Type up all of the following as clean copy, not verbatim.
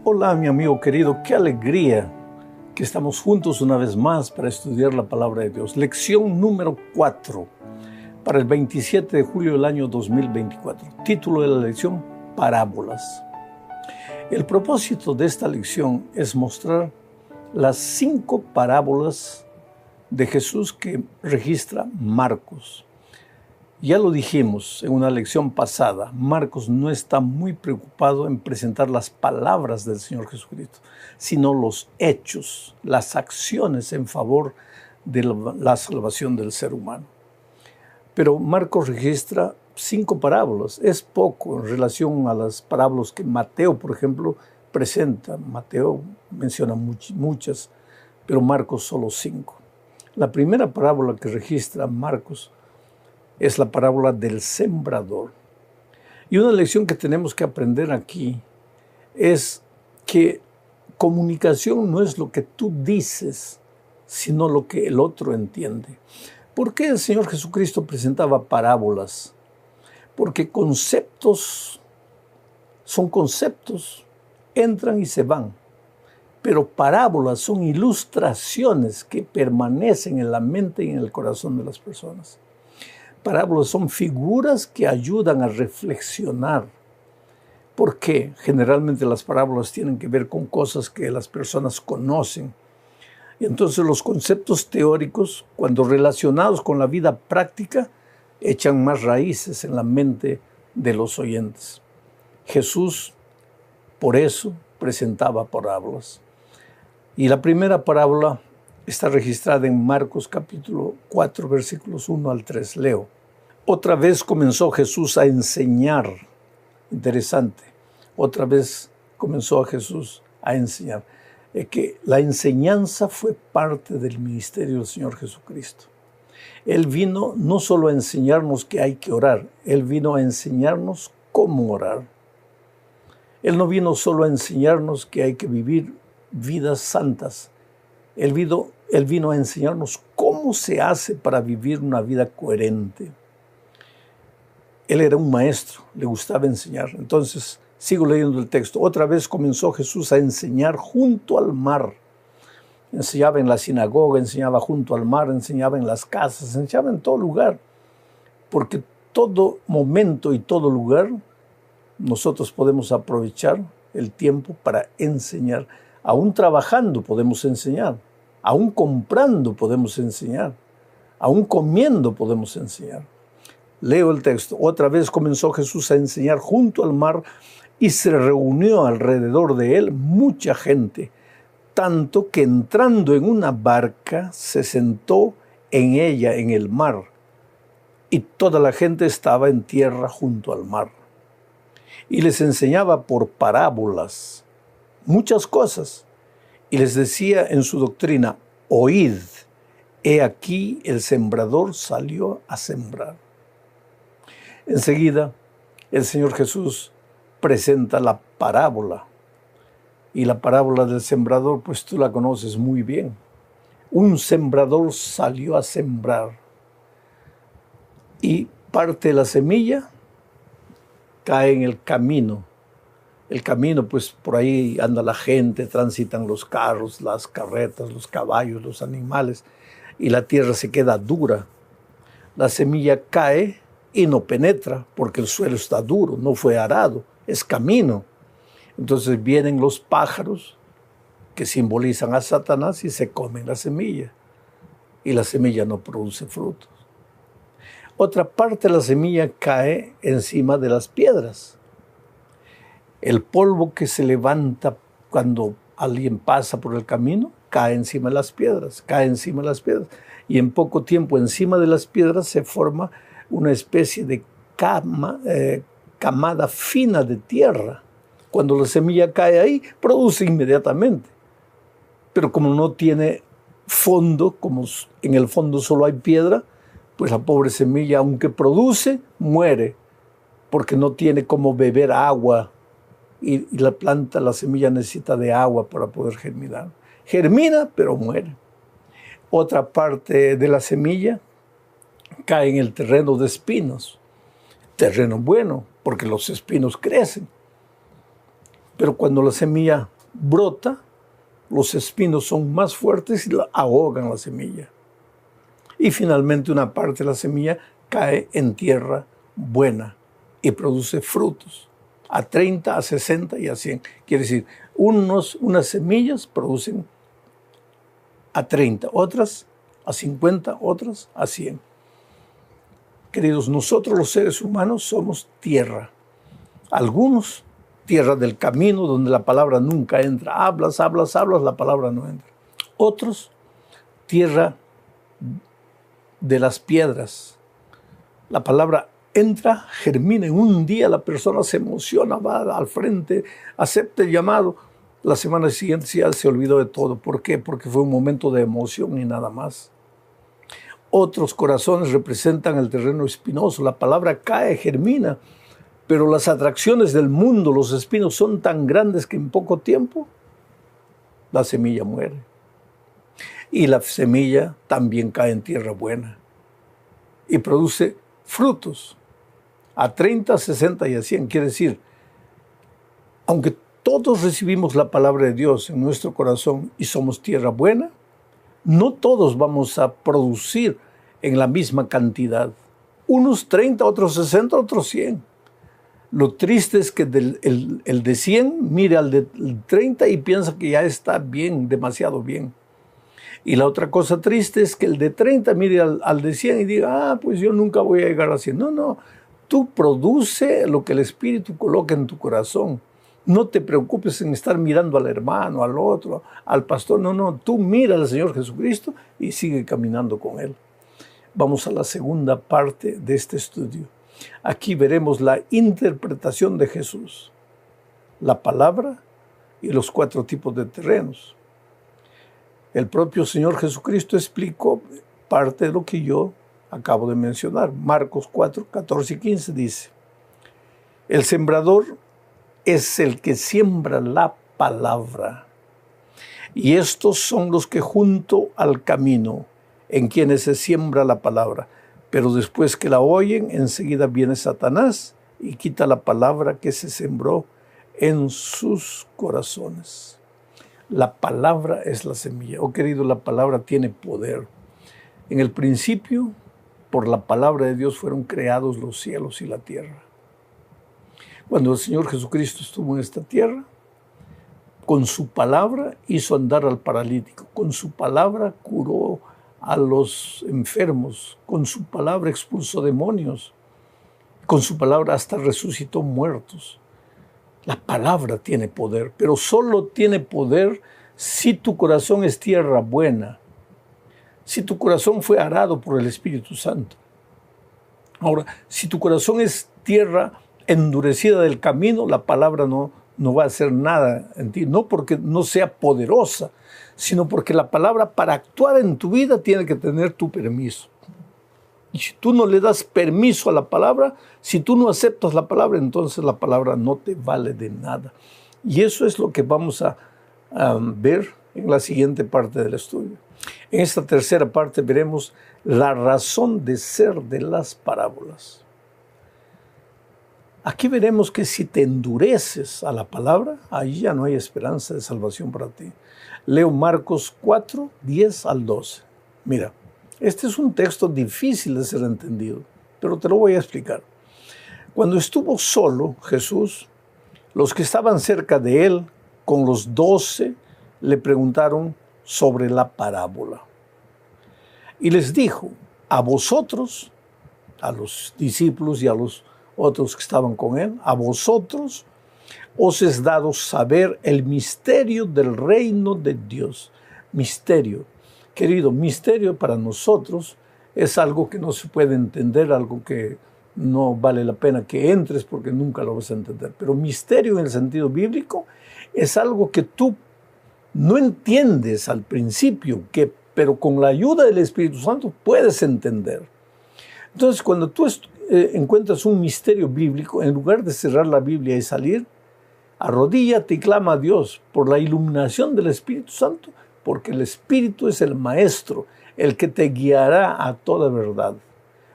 Hola, mi amigo querido, qué alegría que estamos juntos una vez más para estudiar la palabra de Dios. Lección número 4 para el 27 de julio del año 2024. Título de la lección: Parábolas. El propósito de esta lección es mostrar las 5 parábolas de Jesús que registra Marcos. Ya lo dijimos en una lección pasada, Marcos no está muy preocupado en presentar las palabras del Señor Jesucristo, sino los hechos, las acciones en favor de la salvación del ser humano. Pero Marcos registra 5 parábolas, es poco en relación a las parábolas que Mateo, por ejemplo, presenta. Mateo menciona muchas, pero Marcos solo 5. La primera parábola que registra Marcos es la parábola del sembrador. Y una lección que tenemos que aprender aquí es que comunicación no es lo que tú dices, sino lo que el otro entiende. ¿Por qué el Señor Jesucristo presentaba parábolas? Porque conceptos son conceptos, entran y se van. Pero parábolas son ilustraciones que permanecen en la mente y en el corazón de las personas. Parábolas son figuras que ayudan a reflexionar. ¿Por qué? Generalmente las parábolas tienen que ver con cosas que las personas conocen. Y entonces los conceptos teóricos, cuando relacionados con la vida práctica, echan más raíces en la mente de los oyentes. Jesús, por eso, presentaba parábolas. Y la primera parábola está registrada en Marcos capítulo 4, versículos 1 al 3. Leo. Otra vez comenzó Jesús a enseñar. Interesante. Otra vez comenzó Jesús a enseñar. Que la enseñanza fue parte del ministerio del Señor Jesucristo. Él vino no solo a enseñarnos que hay que orar, Él vino a enseñarnos cómo orar. Él no vino solo a enseñarnos que hay que vivir vidas santas. Él vino a enseñarnos cómo se hace para vivir una vida coherente. Él era un maestro, le gustaba enseñar. Entonces, sigo leyendo el texto. Otra vez comenzó Jesús a enseñar junto al mar. Enseñaba en la sinagoga, enseñaba junto al mar, enseñaba en las casas, enseñaba en todo lugar. Porque todo momento y todo lugar nosotros podemos aprovechar el tiempo para enseñar. Aún trabajando podemos enseñar. Aún comprando podemos enseñar. Aún comiendo podemos enseñar. Leo el texto. Otra vez comenzó Jesús a enseñar junto al mar y se reunió alrededor de él mucha gente, tanto que entrando en una barca se sentó en ella en el mar y toda la gente estaba en tierra junto al mar. Y les enseñaba por parábolas muchas cosas y les decía en su doctrina: oíd, he aquí el sembrador salió a sembrar. Enseguida, el Señor Jesús presenta la parábola. Y la parábola del sembrador, pues tú la conoces muy bien. Un sembrador salió a sembrar. Y parte de la semilla cae en el camino. El camino, pues por ahí anda la gente, transitan los carros, las carretas, los caballos, los animales. Y la tierra se queda dura. La semilla cae y no penetra porque el suelo está duro, no fue arado, es camino. Entonces vienen los pájaros que simbolizan a Satanás y se comen la semilla. Y la semilla no produce frutos. Otra parte de la semilla cae encima de las piedras. El polvo que se levanta cuando alguien pasa por el camino cae encima de las piedras, cae encima de las piedras. Y en poco tiempo encima de las piedras se forma una especie de camada fina de tierra. Cuando la semilla cae ahí, produce inmediatamente. Pero como no tiene fondo, como en el fondo solo hay piedra, pues la pobre semilla, aunque produce, muere, porque no tiene cómo beber agua. Y la planta, la semilla necesita de agua para poder germinar. Germina, pero muere. Otra parte de la semilla cae en el terreno de espinos. Terreno bueno, porque los espinos crecen. Pero cuando la semilla brota, los espinos son más fuertes y ahogan la semilla. Y finalmente una parte de la semilla cae en tierra buena y produce frutos. A 30, a 60 y a 100. Quiere decir, unas semillas producen a 30, otras a 50, otras a 100. Queridos, nosotros los seres humanos somos tierra. Algunos, tierra del camino, donde la palabra nunca entra. Hablas, la palabra no entra. Otros, tierra de las piedras. La palabra entra, germina. En un día la persona se emociona, va al frente, acepta el llamado. La semana siguiente ya se olvidó de todo. ¿Por qué? Porque fue un momento de emoción y nada más. Otros corazones representan el terreno espinoso. La palabra cae, germina, pero las atracciones del mundo, los espinos, son tan grandes que en poco tiempo la semilla muere. Y la semilla también cae en tierra buena y produce frutos a 30, 60 y a 100. Quiere decir, aunque todos recibimos la palabra de Dios en nuestro corazón y somos tierra buena, no todos vamos a producir en la misma cantidad. Unos 30, otros 60, otros 100. Lo triste es que el de 100 mire al de 30 y piensa que ya está bien, demasiado bien. Y la otra cosa triste es que el de 30 mire al de 100 y diga, pues yo nunca voy a llegar a 100. No, tú produce lo que el Espíritu coloca en tu corazón. No te preocupes en estar mirando al hermano, al otro, al pastor. No, tú mira al Señor Jesucristo y sigue caminando con Él. Vamos a la segunda parte de este estudio. Aquí veremos la interpretación de Jesús, la palabra y los 4 tipos de terrenos. El propio Señor Jesucristo explicó parte de lo que yo acabo de mencionar. Marcos 4, 14 y 15 dice, el sembrador es el que siembra la palabra. Y estos son los que junto al camino, en quienes se siembra la palabra. Pero después que la oyen, enseguida viene Satanás y quita la palabra que se sembró en sus corazones. La palabra es la semilla. Oh querido, la palabra tiene poder. En el principio, por la palabra de Dios fueron creados los cielos y la tierra. Cuando el Señor Jesucristo estuvo en esta tierra, con su palabra hizo andar al paralítico, con su palabra curó a los enfermos, con su palabra expulsó demonios, con su palabra hasta resucitó muertos. La palabra tiene poder, pero solo tiene poder si tu corazón es tierra buena, si tu corazón fue arado por el Espíritu Santo. Ahora, si tu corazón es tierra endurecida del camino, la palabra no va a hacer nada en ti, no porque no sea poderosa, sino porque la palabra para actuar en tu vida tiene que tener tu permiso. Y si tú no le das permiso a la palabra, si tú no aceptas la palabra, entonces la palabra no te vale de nada. Y eso es lo que vamos a ver en la siguiente parte del estudio. En esta tercera parte veremos la razón de ser de las parábolas. Aquí veremos que si te endureces a la palabra, ahí ya no hay esperanza de salvación para ti. Leo Marcos 4, 10 al 12. Mira, este es un texto difícil de ser entendido, pero te lo voy a explicar. Cuando estuvo solo Jesús, los que estaban cerca de él, con los 12, le preguntaron sobre la parábola. Y les dijo, a vosotros, a los discípulos y a los otros que estaban con él, a vosotros os es dado saber el misterio del reino de Dios. Misterio. Querido, misterio para nosotros es algo que no se puede entender, algo que no vale la pena que entres porque nunca lo vas a entender. Pero misterio en el sentido bíblico es algo que tú no entiendes al principio, pero con la ayuda del Espíritu Santo puedes entender. Entonces, cuando tú encuentras un misterio bíblico, en lugar de cerrar la Biblia y salir, arrodíllate y clama a Dios por la iluminación del Espíritu Santo, porque el Espíritu es el Maestro, el que te guiará a toda verdad.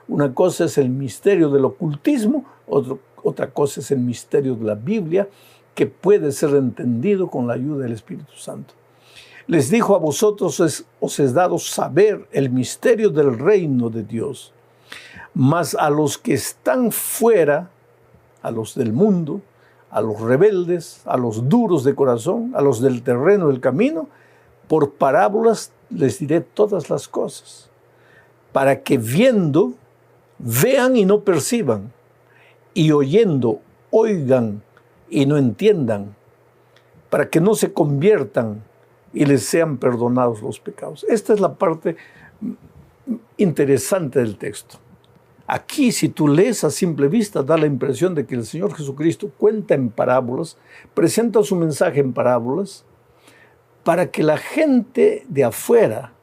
Una cosa es el misterio del ocultismo, otra cosa es el misterio de la Biblia, que puede ser entendido con la ayuda del Espíritu Santo. Les dijo: a vosotros os es dado saber el misterio del reino de Dios, mas a los que están fuera, a los del mundo, a los rebeldes, a los duros de corazón, a los del terreno del camino, por parábolas les diré todas las cosas, para que viendo, vean y no perciban, y oyendo, oigan y no entiendan, para que no se conviertan y les sean perdonados los pecados. Esta es la parte interesante del texto. Aquí, si tú lees a simple vista, da la impresión de que el Señor Jesucristo cuenta en parábolas, presenta su mensaje en parábolas, para que la gente de afuera,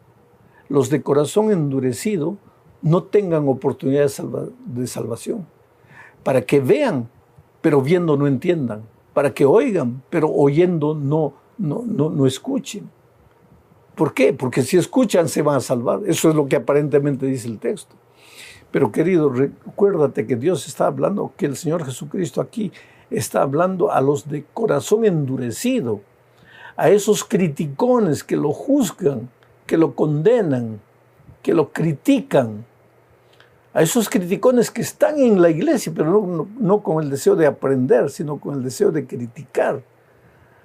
los de corazón endurecido, no tengan oportunidad de salvación. Para que vean, pero viendo no entiendan. Para que oigan, pero oyendo no escuchen. ¿Por qué? Porque si escuchan se van a salvar. Eso es lo que aparentemente dice el texto. Pero querido, recuérdate que Dios está hablando, que el Señor Jesucristo aquí está hablando a los de corazón endurecido, a esos criticones que lo juzgan, que lo condenan, que lo critican, a esos criticones que están en la iglesia, pero no con el deseo de aprender, sino con el deseo de criticar.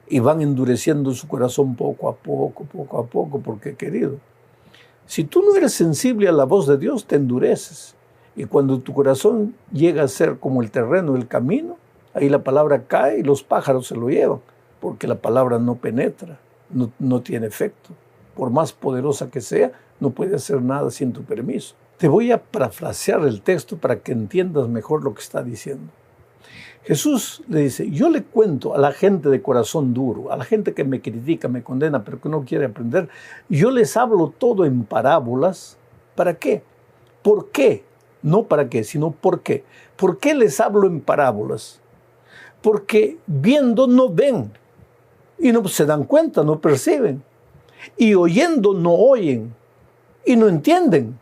Y van endureciendo su corazón poco a poco, porque querido, si tú no eres sensible a la voz de Dios, te endureces. Y cuando tu corazón llega a ser como el terreno del camino, ahí la palabra cae y los pájaros se lo llevan, porque la palabra no penetra, no tiene efecto. Por más poderosa que sea, no puede hacer nada sin tu permiso. Te voy a parafrasear el texto para que entiendas mejor lo que está diciendo. Jesús le dice: yo le cuento a la gente de corazón duro, a la gente que me critica, me condena, pero que no quiere aprender, yo les hablo todo en parábolas. ¿Para qué? ¿Por qué? No para qué, sino por qué. ¿Por qué les hablo en parábolas? Porque viendo no ven, y no se dan cuenta, no perciben, y oyendo no oyen, y no entienden.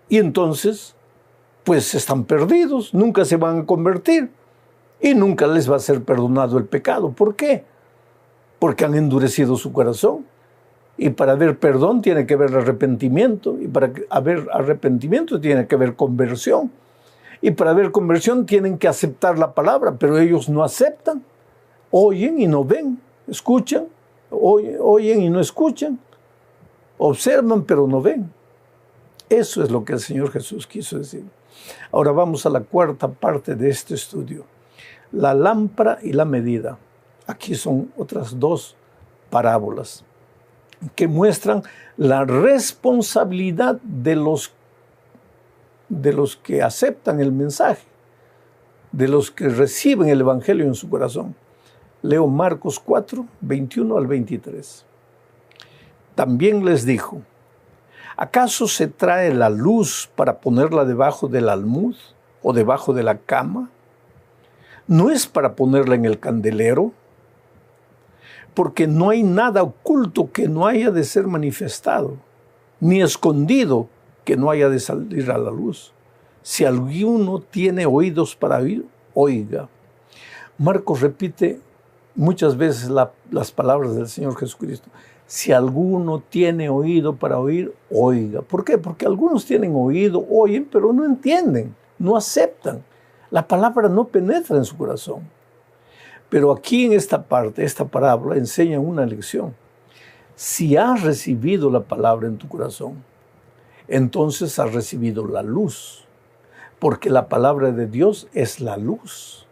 Y entonces, pues están perdidos, nunca se van a convertir, y nunca les va a ser perdonado el pecado. ¿Por qué? Porque han endurecido su corazón. Y para haber perdón tiene que haber arrepentimiento. Y para haber arrepentimiento tiene que haber conversión. Y para haber conversión tienen que aceptar la palabra. Pero ellos no aceptan. Oyen y no ven. Escuchan. Oyen y no escuchan. Observan pero no ven. Eso es lo que el Señor Jesús quiso decir. Ahora vamos a la cuarta parte de este estudio. La lámpara y la medida. Aquí son otras dos parábolas que muestran la responsabilidad de los que aceptan el mensaje, de los que reciben el Evangelio en su corazón. Leo Marcos 4, 21 al 23. También les dijo: ¿acaso se trae la luz para ponerla debajo del almud o debajo de la cama? ¿No es para ponerla en el candelero? Porque no hay nada oculto que no haya de ser manifestado, ni escondido que no haya de salir a la luz. Si alguno tiene oídos para oír, oiga. Marcos repite muchas veces las palabras del Señor Jesucristo. Si alguno tiene oído para oír, oiga. ¿Por qué? Porque algunos tienen oído, oyen, pero no entienden, no aceptan. La palabra no penetra en su corazón. Pero aquí en esta parte, esta parábola enseña una lección. Si has recibido la palabra en tu corazón, entonces has recibido la luz. Porque la palabra de Dios es la luz.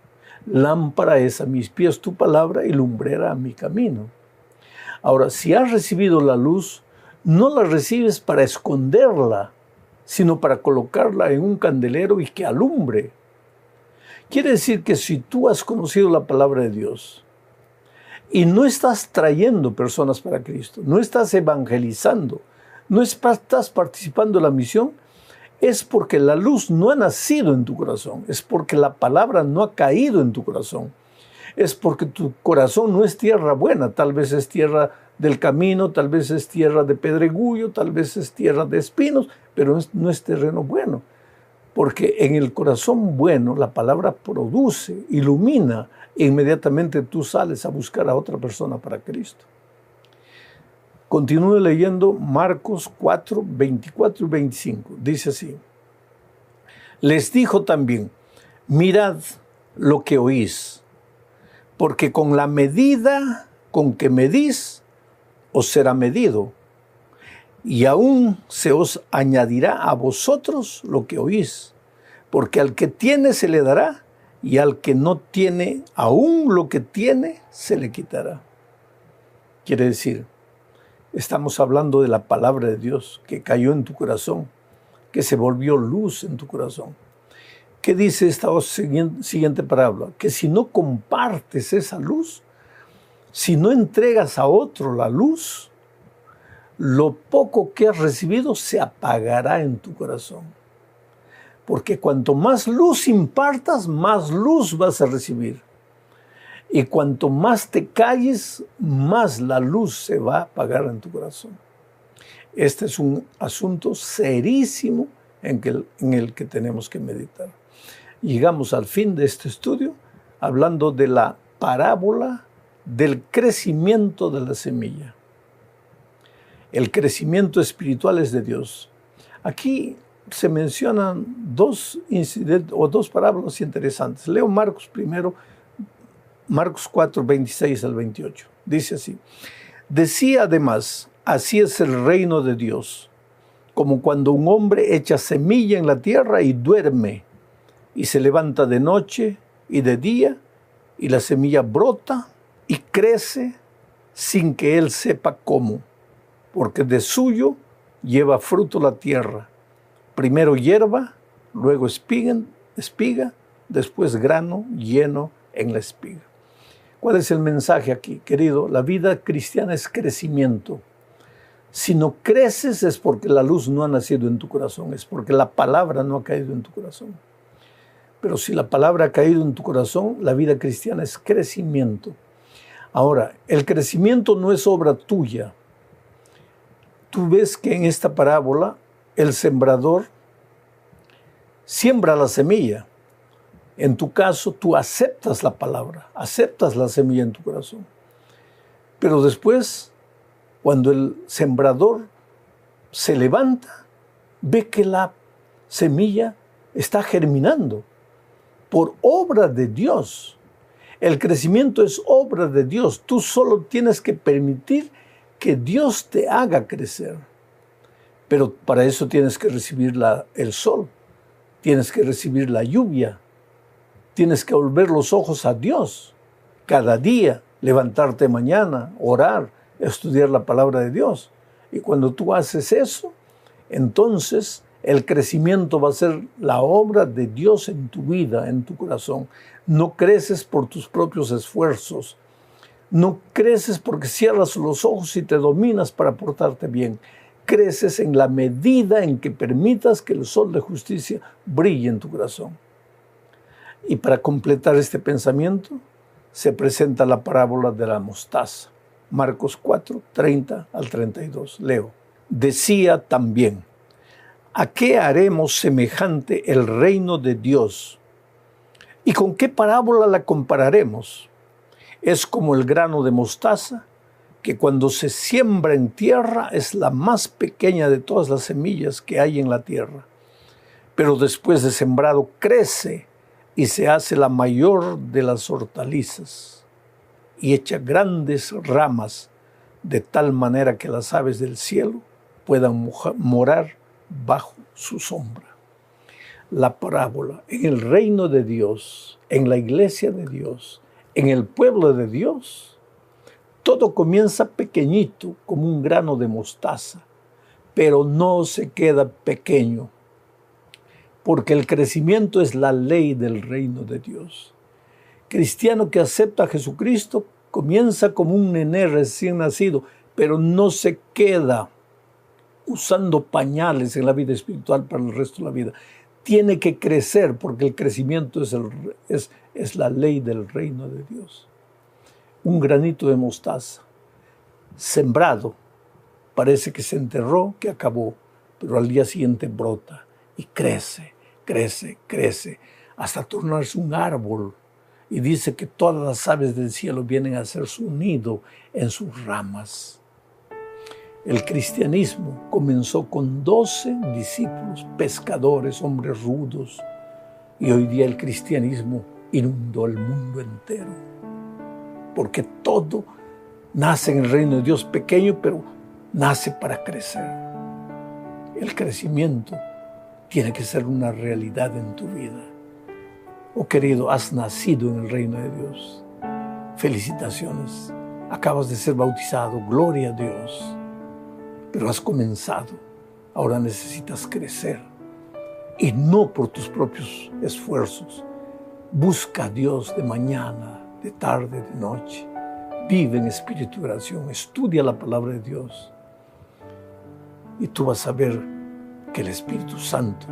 Lámpara es a mis pies tu palabra y lumbrera a mi camino. Ahora, si has recibido la luz, no la recibes para esconderla, sino para colocarla en un candelero y que alumbre. Quiere decir que si tú has conocido la palabra de Dios y no estás trayendo personas para Cristo, no estás evangelizando, no estás participando en la misión, es porque la luz no ha nacido en tu corazón, es porque la palabra no ha caído en tu corazón, es porque tu corazón no es tierra buena, tal vez es tierra del camino, tal vez es tierra de pedregullo, tal vez es tierra de espinos, pero no es terreno bueno. Porque en el corazón bueno la palabra produce, ilumina, e inmediatamente tú sales a buscar a otra persona para Cristo. Continúe leyendo Marcos 4, 24 y 25. Dice así: les dijo también, mirad lo que oís, porque con la medida con que medís, os será medido, y aún se os añadirá a vosotros lo que oís, porque al que tiene se le dará, y al que no tiene, aún lo que tiene se le quitará. Quiere decir, estamos hablando de la palabra de Dios que cayó en tu corazón, que se volvió luz en tu corazón. ¿Qué dice esta siguiente parábola? Que si no compartes esa luz, si no entregas a otro la luz, lo poco que has recibido se apagará en tu corazón. Porque cuanto más luz impartas, más luz vas a recibir. Y cuanto más te calles, más la luz se va a apagar en tu corazón. Este es un asunto serísimo en el que tenemos que meditar. Llegamos al fin de este estudio hablando de la parábola del crecimiento de la semilla. El crecimiento espiritual es de Dios. Aquí se mencionan dos incidentes o dos parábolas interesantes. Leo Marcos primero, Marcos 4, 26 al 28. Dice así: decía además, así es el reino de Dios, como cuando un hombre echa semilla en la tierra y duerme, y se levanta de noche y de día, y la semilla brota y crece sin que él sepa cómo, porque de suyo lleva fruto la tierra, primero hierba, luego espiga, después grano lleno en la espiga. ¿Cuál es el mensaje aquí, querido? La vida cristiana es crecimiento. Si no creces es porque la luz no ha nacido en tu corazón, es porque la palabra no ha caído en tu corazón. Pero si la palabra ha caído en tu corazón, la vida cristiana es crecimiento. Ahora, el crecimiento no es obra tuya. Tú ves que en esta parábola el sembrador siembra la semilla. En tu caso, tú aceptas la palabra, aceptas la semilla en tu corazón. Pero después, cuando el sembrador se levanta, ve que la semilla está germinando por obra de Dios. El crecimiento es obra de Dios. Tú solo tienes que permitir que Dios te haga crecer. Pero para eso tienes que recibir el sol, tienes que recibir la lluvia, tienes que volver los ojos a Dios cada día, levantarte mañana, orar, estudiar la palabra de Dios. Y cuando tú haces eso, entonces el crecimiento va a ser la obra de Dios en tu vida, en tu corazón. No creces por tus propios esfuerzos. No creces porque cierras los ojos y te dominas para portarte bien. Creces en la medida en que permitas que el sol de justicia brille en tu corazón. Y para completar este pensamiento, se presenta la parábola de la mostaza. Marcos 4, 30 al 32. Leo. Decía también: ¿a qué haremos semejante el reino de Dios? ¿Y con qué parábola la compararemos? Es como el grano de mostaza, que cuando se siembra en tierra es la más pequeña de todas las semillas que hay en la tierra. Pero después de sembrado crece y se hace la mayor de las hortalizas y echa grandes ramas de tal manera que las aves del cielo puedan morar bajo su sombra. La parábola en el reino de Dios, en la iglesia de Dios, en el pueblo de Dios, todo comienza pequeñito como un grano de mostaza, pero no se queda pequeño, porque el crecimiento es la ley del reino de Dios. Cristiano que acepta a Jesucristo comienza como un nené recién nacido, pero no se queda usando pañales en la vida espiritual para el resto de la vida. Tiene que crecer porque el crecimiento es la ley del reino de Dios. Un granito de mostaza, sembrado, parece que se enterró, que acabó, pero al día siguiente brota y crece, crece, crece, hasta tornarse un árbol. Y dice que todas las aves del cielo vienen a hacer su nido en sus ramas. El cristianismo comenzó con 12 discípulos, pescadores, hombres rudos. Y hoy día el cristianismo inundó el mundo entero. Porque todo nace en el reino de Dios pequeño, pero nace para crecer. El crecimiento tiene que ser una realidad en tu vida. Oh querido, has nacido en el reino de Dios. Felicitaciones. Acabas de ser bautizado. Gloria a Dios. Pero has comenzado. Ahora necesitas crecer. Y no por tus propios esfuerzos. Busca a Dios de mañana, de tarde, de noche. Vive en espíritu de oración. Estudia la palabra de Dios. Y tú vas a ver que el Espíritu Santo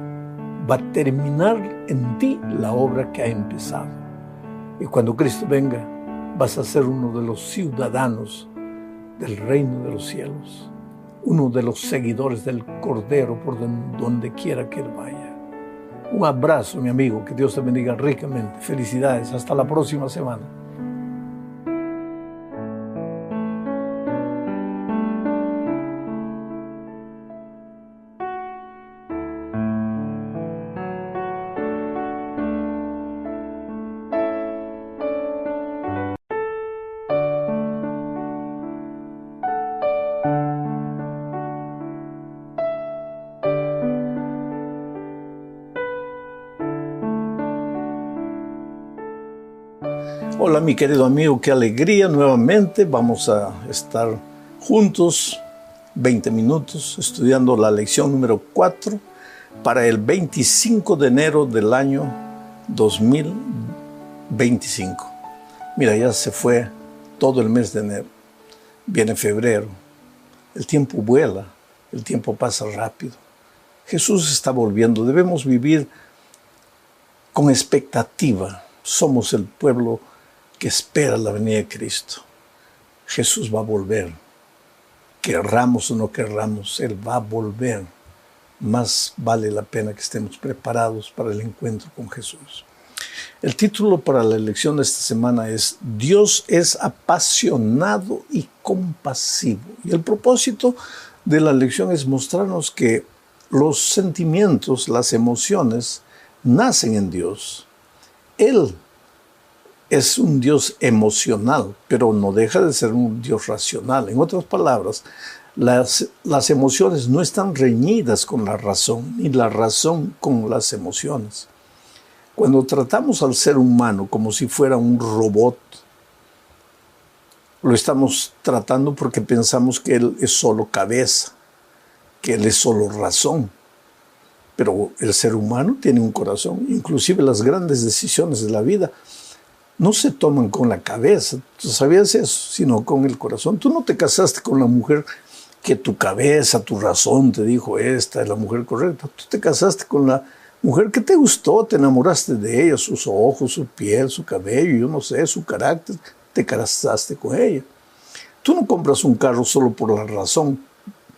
va a terminar en ti la obra que ha empezado. Y cuando Cristo venga, vas a ser uno de los ciudadanos del reino de los cielos, uno de los seguidores del Cordero por donde quiera que Él vaya. Un abrazo, mi amigo, que Dios te bendiga ricamente. Felicidades, hasta la próxima semana. Hola mi querido amigo, qué alegría nuevamente. Vamos a estar juntos 20 minutos estudiando la lección número 4 para el 25 de enero del año 2025. Mira, ya se fue todo el mes de enero. Viene febrero. El tiempo vuela, el tiempo pasa rápido. Jesús está volviendo. Debemos vivir con expectativa. Somos el pueblo que espera la venida de Cristo. Jesús va a volver. Querramos o no querramos, Él va a volver. Más vale la pena que estemos preparados para el encuentro con Jesús. El título para la lección de esta semana es Dios es apasionado y compasivo. Y el propósito de la lección es mostrarnos que los sentimientos, las emociones, nacen en Dios. Él es un Dios emocional, pero no deja de ser un Dios racional. En otras palabras, las emociones no están reñidas con la razón, ni la razón con las emociones. Cuando tratamos al ser humano como si fuera un robot, lo estamos tratando porque pensamos que él es solo cabeza, que él es solo razón. Pero el ser humano tiene un corazón. Inclusive las grandes decisiones de la vida no se toman con la cabeza, ¿tú sabías eso? Sino con el corazón. Tú no te casaste con la mujer que tu cabeza, tu razón te dijo, esta es la mujer correcta. Tú te casaste con la mujer que te gustó, te enamoraste de ella, sus ojos, su piel, su cabello, yo no sé, su carácter, te casaste con ella. Tú no compras un carro solo por la razón.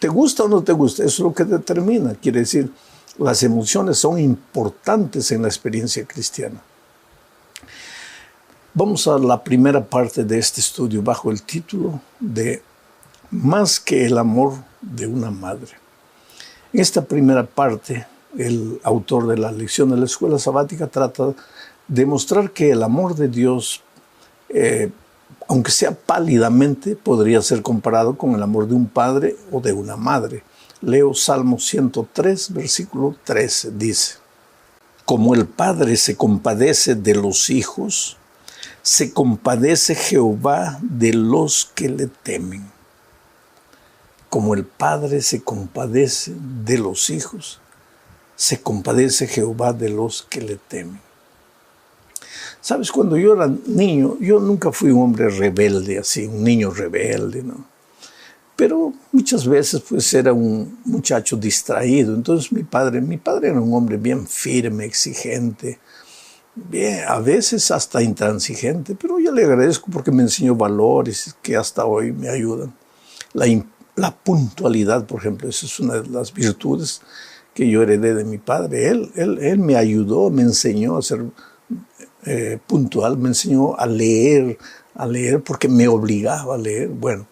¿Te gusta o no te gusta? Eso es lo que determina. Quiere decir, las emociones son importantes en la experiencia cristiana. Vamos a la primera parte de este estudio bajo el título de Más que el amor de una madre. En esta primera parte, el autor de la lección de la escuela sabática trata de mostrar que el amor de Dios, aunque sea pálidamente, podría ser comparado con el amor de un padre o de una madre. Leo Salmo 103, versículo 13, dice: Como el padre se compadece de los hijos, se compadece Jehová de los que le temen. Como el padre se compadece de los hijos, se compadece Jehová de los que le temen. Sabes, cuando yo era niño, yo nunca fui un hombre rebelde, así, un niño rebelde, ¿no? Pero muchas veces pues era un muchacho distraído. Entonces mi padre era un hombre bien firme, exigente, bien, a veces hasta intransigente, pero yo le agradezco porque me enseñó valores que hasta hoy me ayudan. La puntualidad, por ejemplo, esa es una de las virtudes que yo heredé de mi padre. Él me ayudó, me enseñó a ser puntual, me enseñó a leer porque me obligaba a leer. Bueno,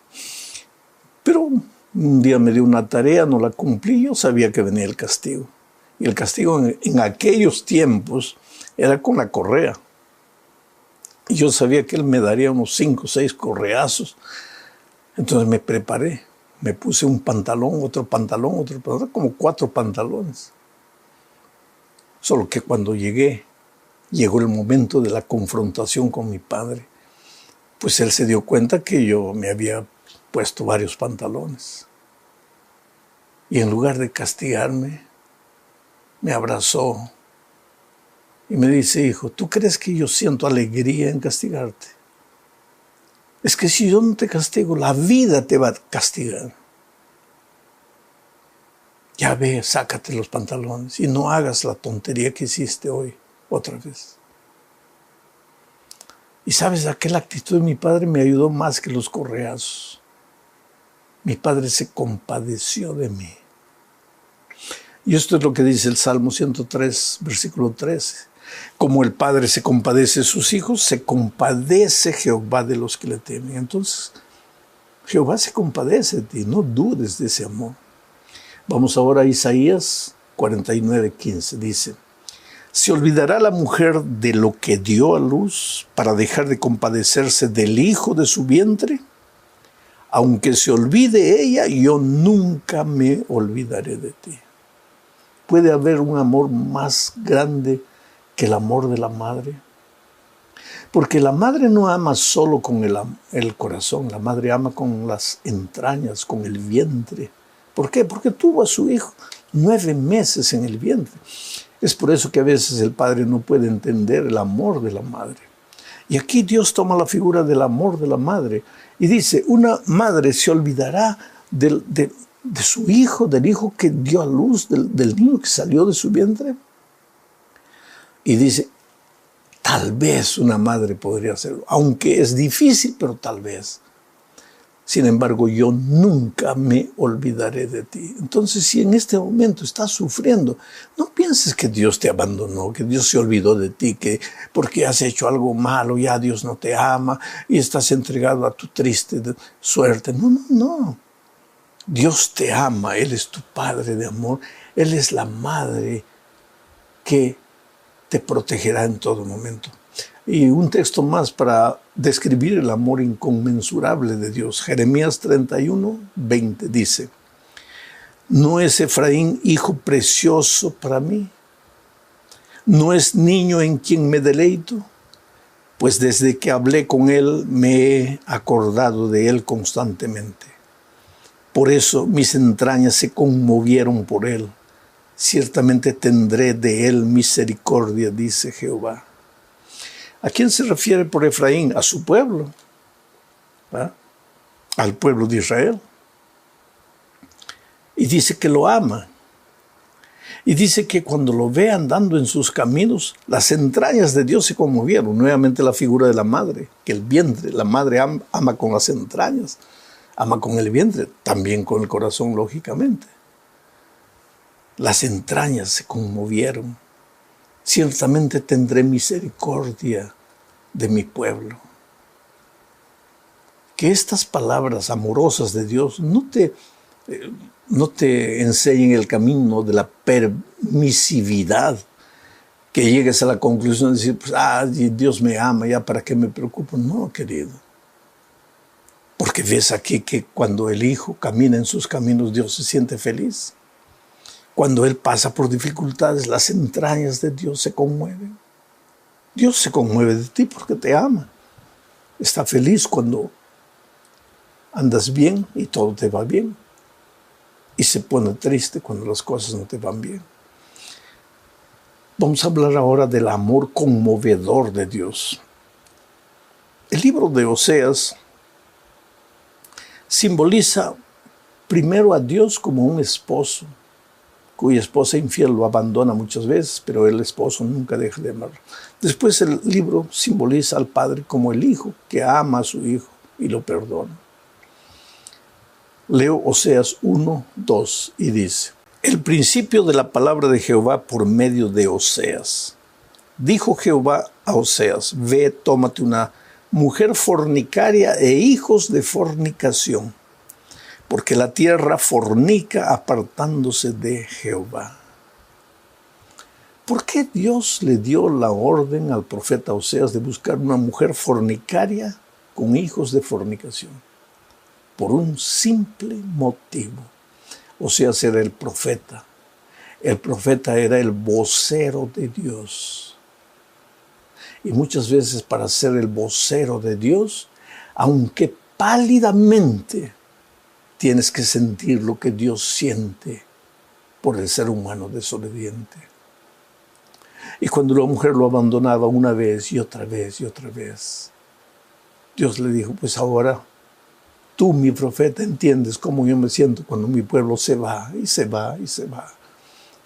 pero un día me dio una tarea, no la cumplí, yo sabía que venía el castigo. Y el castigo en aquellos tiempos era con la correa. Y yo sabía que él me daría unos 5 o 6 correazos. Entonces me preparé, me puse un pantalón, otro pantalón, como 4 pantalones. Solo que cuando llegó el momento de la confrontación con mi padre, pues él se dio cuenta que yo me había puesto varios pantalones. Y en lugar de castigarme, me abrazó y me dice: hijo, ¿tú crees que yo siento alegría en castigarte? Es que si yo no te castigo, la vida te va a castigar. Ya ve, sácate los pantalones y no hagas la tontería que hiciste hoy otra vez. Y sabes, aquella actitud de mi padre me ayudó más que los correazos. Mi padre se compadeció de mí. Y esto es lo que dice el Salmo 103, versículo 13. Como el Padre se compadece de sus hijos, se compadece Jehová de los que le temen. Entonces, Jehová se compadece de ti, no dudes de ese amor. Vamos ahora a Isaías 49:15. Dice: ¿se olvidará la mujer de lo que dio a luz para dejar de compadecerse del hijo de su vientre? Aunque se olvide ella, yo nunca me olvidaré de ti. ¿Puede haber un amor más grande que el amor de la madre? Porque la madre no ama solo con el corazón, la madre ama con las entrañas, con el vientre. ¿Por qué? Porque tuvo a su hijo 9 meses en el vientre. Es por eso que a veces el padre no puede entender el amor de la madre. Y aquí Dios toma la figura del amor de la madre y dice: una madre se olvidará de su hijo, del hijo que dio a luz, del niño que salió de su vientre. Y dice: tal vez una madre podría hacerlo, aunque es difícil, pero tal vez. Sin embargo, yo nunca me olvidaré de ti. Entonces, si en este momento estás sufriendo, no pienses que Dios te abandonó, que Dios se olvidó de ti, que porque has hecho algo malo ya Dios no te ama y estás entregado a tu triste suerte. No. Dios te ama, Él es tu Padre de amor, Él es la madre que te protegerá en todo momento. Y un texto más para describir el amor inconmensurable de Dios. Jeremías 31:20 dice: ¿no es Efraín hijo precioso para mí? ¿No es niño en quien me deleito? Pues desde que hablé con él me he acordado de él constantemente. Por eso mis entrañas se conmovieron por él. Ciertamente tendré de él misericordia, dice Jehová. ¿A quién se refiere por Efraín? A su pueblo, ¿verdad? Al pueblo de Israel. Y dice que lo ama. Y dice que cuando lo ve andando en sus caminos, las entrañas de Dios se conmovieron. Nuevamente la figura de la madre, que el vientre, la madre ama con las entrañas, ama con el vientre, también con el corazón, lógicamente. Las entrañas se conmovieron. Ciertamente tendré misericordia de mi pueblo. Que estas palabras amorosas de Dios no te enseñen el camino de la permisividad, que llegues a la conclusión de decir: pues, Dios me ama, ya para qué me preocupo. No, querido. Porque ves aquí que cuando el hijo camina en sus caminos, Dios se siente feliz. Cuando él pasa por dificultades, las entrañas de Dios se conmueven. Dios se conmueve de ti porque te ama. Está feliz cuando andas bien y todo te va bien. Y se pone triste cuando las cosas no te van bien. Vamos a hablar ahora del amor conmovedor de Dios. El libro de Oseas simboliza primero a Dios como un esposo, cuya esposa infiel lo abandona muchas veces, pero el esposo nunca deja de amarlo. Después el libro simboliza al padre como el hijo, que ama a su hijo y lo perdona. Leo Oseas 1:2 y dice: El principio de la palabra de Jehová por medio de Oseas. Dijo Jehová a Oseas: ve, tómate una mujer fornicaria e hijos de fornicación, porque la tierra fornica apartándose de Jehová. ¿Por qué Dios le dio la orden al profeta Oseas de buscar una mujer fornicaria con hijos de fornicación? Por un simple motivo. Oseas era el profeta. El profeta era el vocero de Dios. Y muchas veces, para ser el vocero de Dios, aunque pálidamente, tienes que sentir lo que Dios siente por el ser humano desobediente. Y cuando la mujer lo abandonaba una vez y otra vez y otra vez, Dios le dijo: pues ahora tú, mi profeta, entiendes cómo yo me siento cuando mi pueblo se va y se va y se va.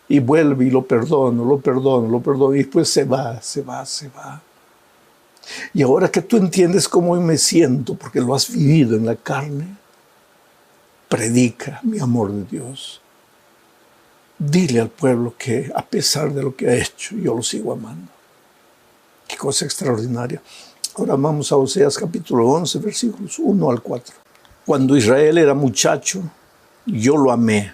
Y vuelve y lo perdono, y después se va. Y ahora que tú entiendes cómo yo me siento, porque lo has vivido en la carne, predica mi amor de Dios. Dile al pueblo que a pesar de lo que ha hecho, yo lo sigo amando. Qué cosa extraordinaria. Ahora vamos a Oseas capítulo 11, versículos 1 al 4. Cuando Israel era muchacho, yo lo amé,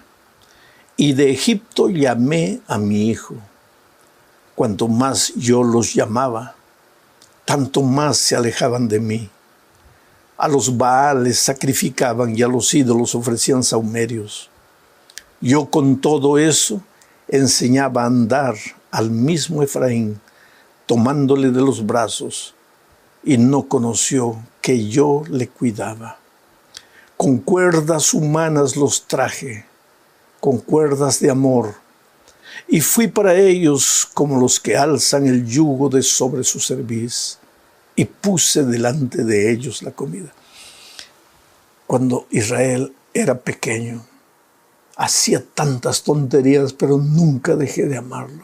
y de Egipto llamé a mi hijo. Cuanto más yo los llamaba, tanto más se alejaban de mí. A los Baales sacrificaban y a los ídolos ofrecían sahumerios. Yo con todo eso enseñaba a andar al mismo Efraín, tomándole de los brazos, y no conoció que yo le cuidaba. Con cuerdas humanas los traje, con cuerdas de amor, y fui para ellos como los que alzan el yugo de sobre su cerviz, y puse delante de ellos la comida. Cuando Israel era pequeño, hacía tantas tonterías, pero nunca dejé de amarlo.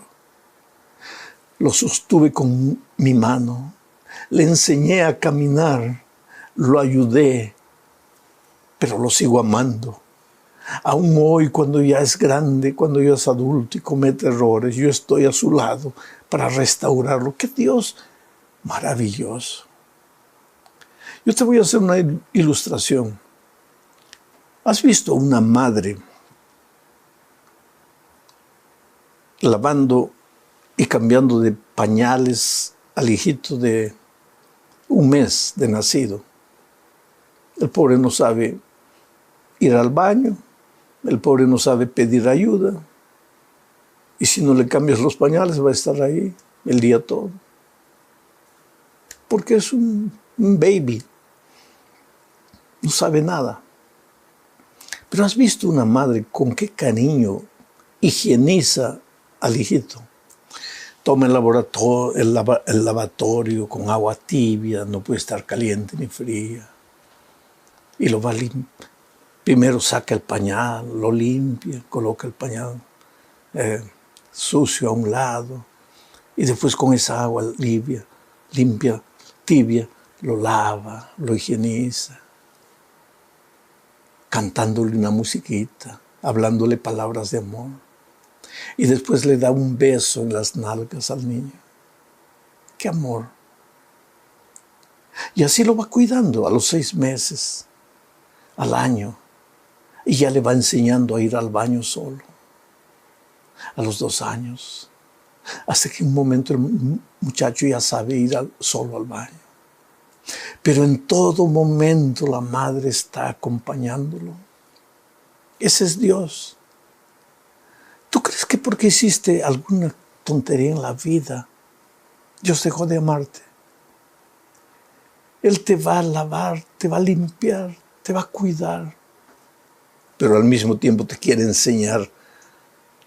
Lo sostuve con mi mano, le enseñé a caminar, lo ayudé, pero lo sigo amando. Aún hoy, cuando ya es grande, cuando ya es adulto y comete errores, yo estoy a su lado para restaurarlo. ¡Qué Dios maravilloso! Yo te voy a hacer una ilustración. ¿Has visto una madre lavando y cambiando de pañales al hijito de un mes de nacido? El pobre no sabe ir al baño, el pobre no sabe pedir ayuda, y si no le cambias los pañales va a estar ahí el día todo, porque es un baby, no sabe nada. Pero ¿has visto una madre con qué cariño higieniza al hijito? Toma el lavatorio con agua tibia, no puede estar caliente ni fría, y lo va a limpiar. Primero saca el pañal, lo limpia, coloca el pañal sucio a un lado, y después con esa agua limpia, tibia, lo lava, lo higieniza, cantándole una musiquita, hablándole palabras de amor, y después le da un beso en las nalgas al niño. ¡Qué amor! Y así lo va cuidando a los 6 meses, al año, y ya le va enseñando a ir al baño solo, a los 2 años, hasta que en un momento el muchacho ya sabe ir solo al baño. Pero en todo momento la madre está acompañándolo. Ese es Dios. ¿Tú crees que porque hiciste alguna tontería en la vida, Dios dejó de amarte? Él te va a lavar, te va a limpiar, te va a cuidar, pero al mismo tiempo te quiere enseñar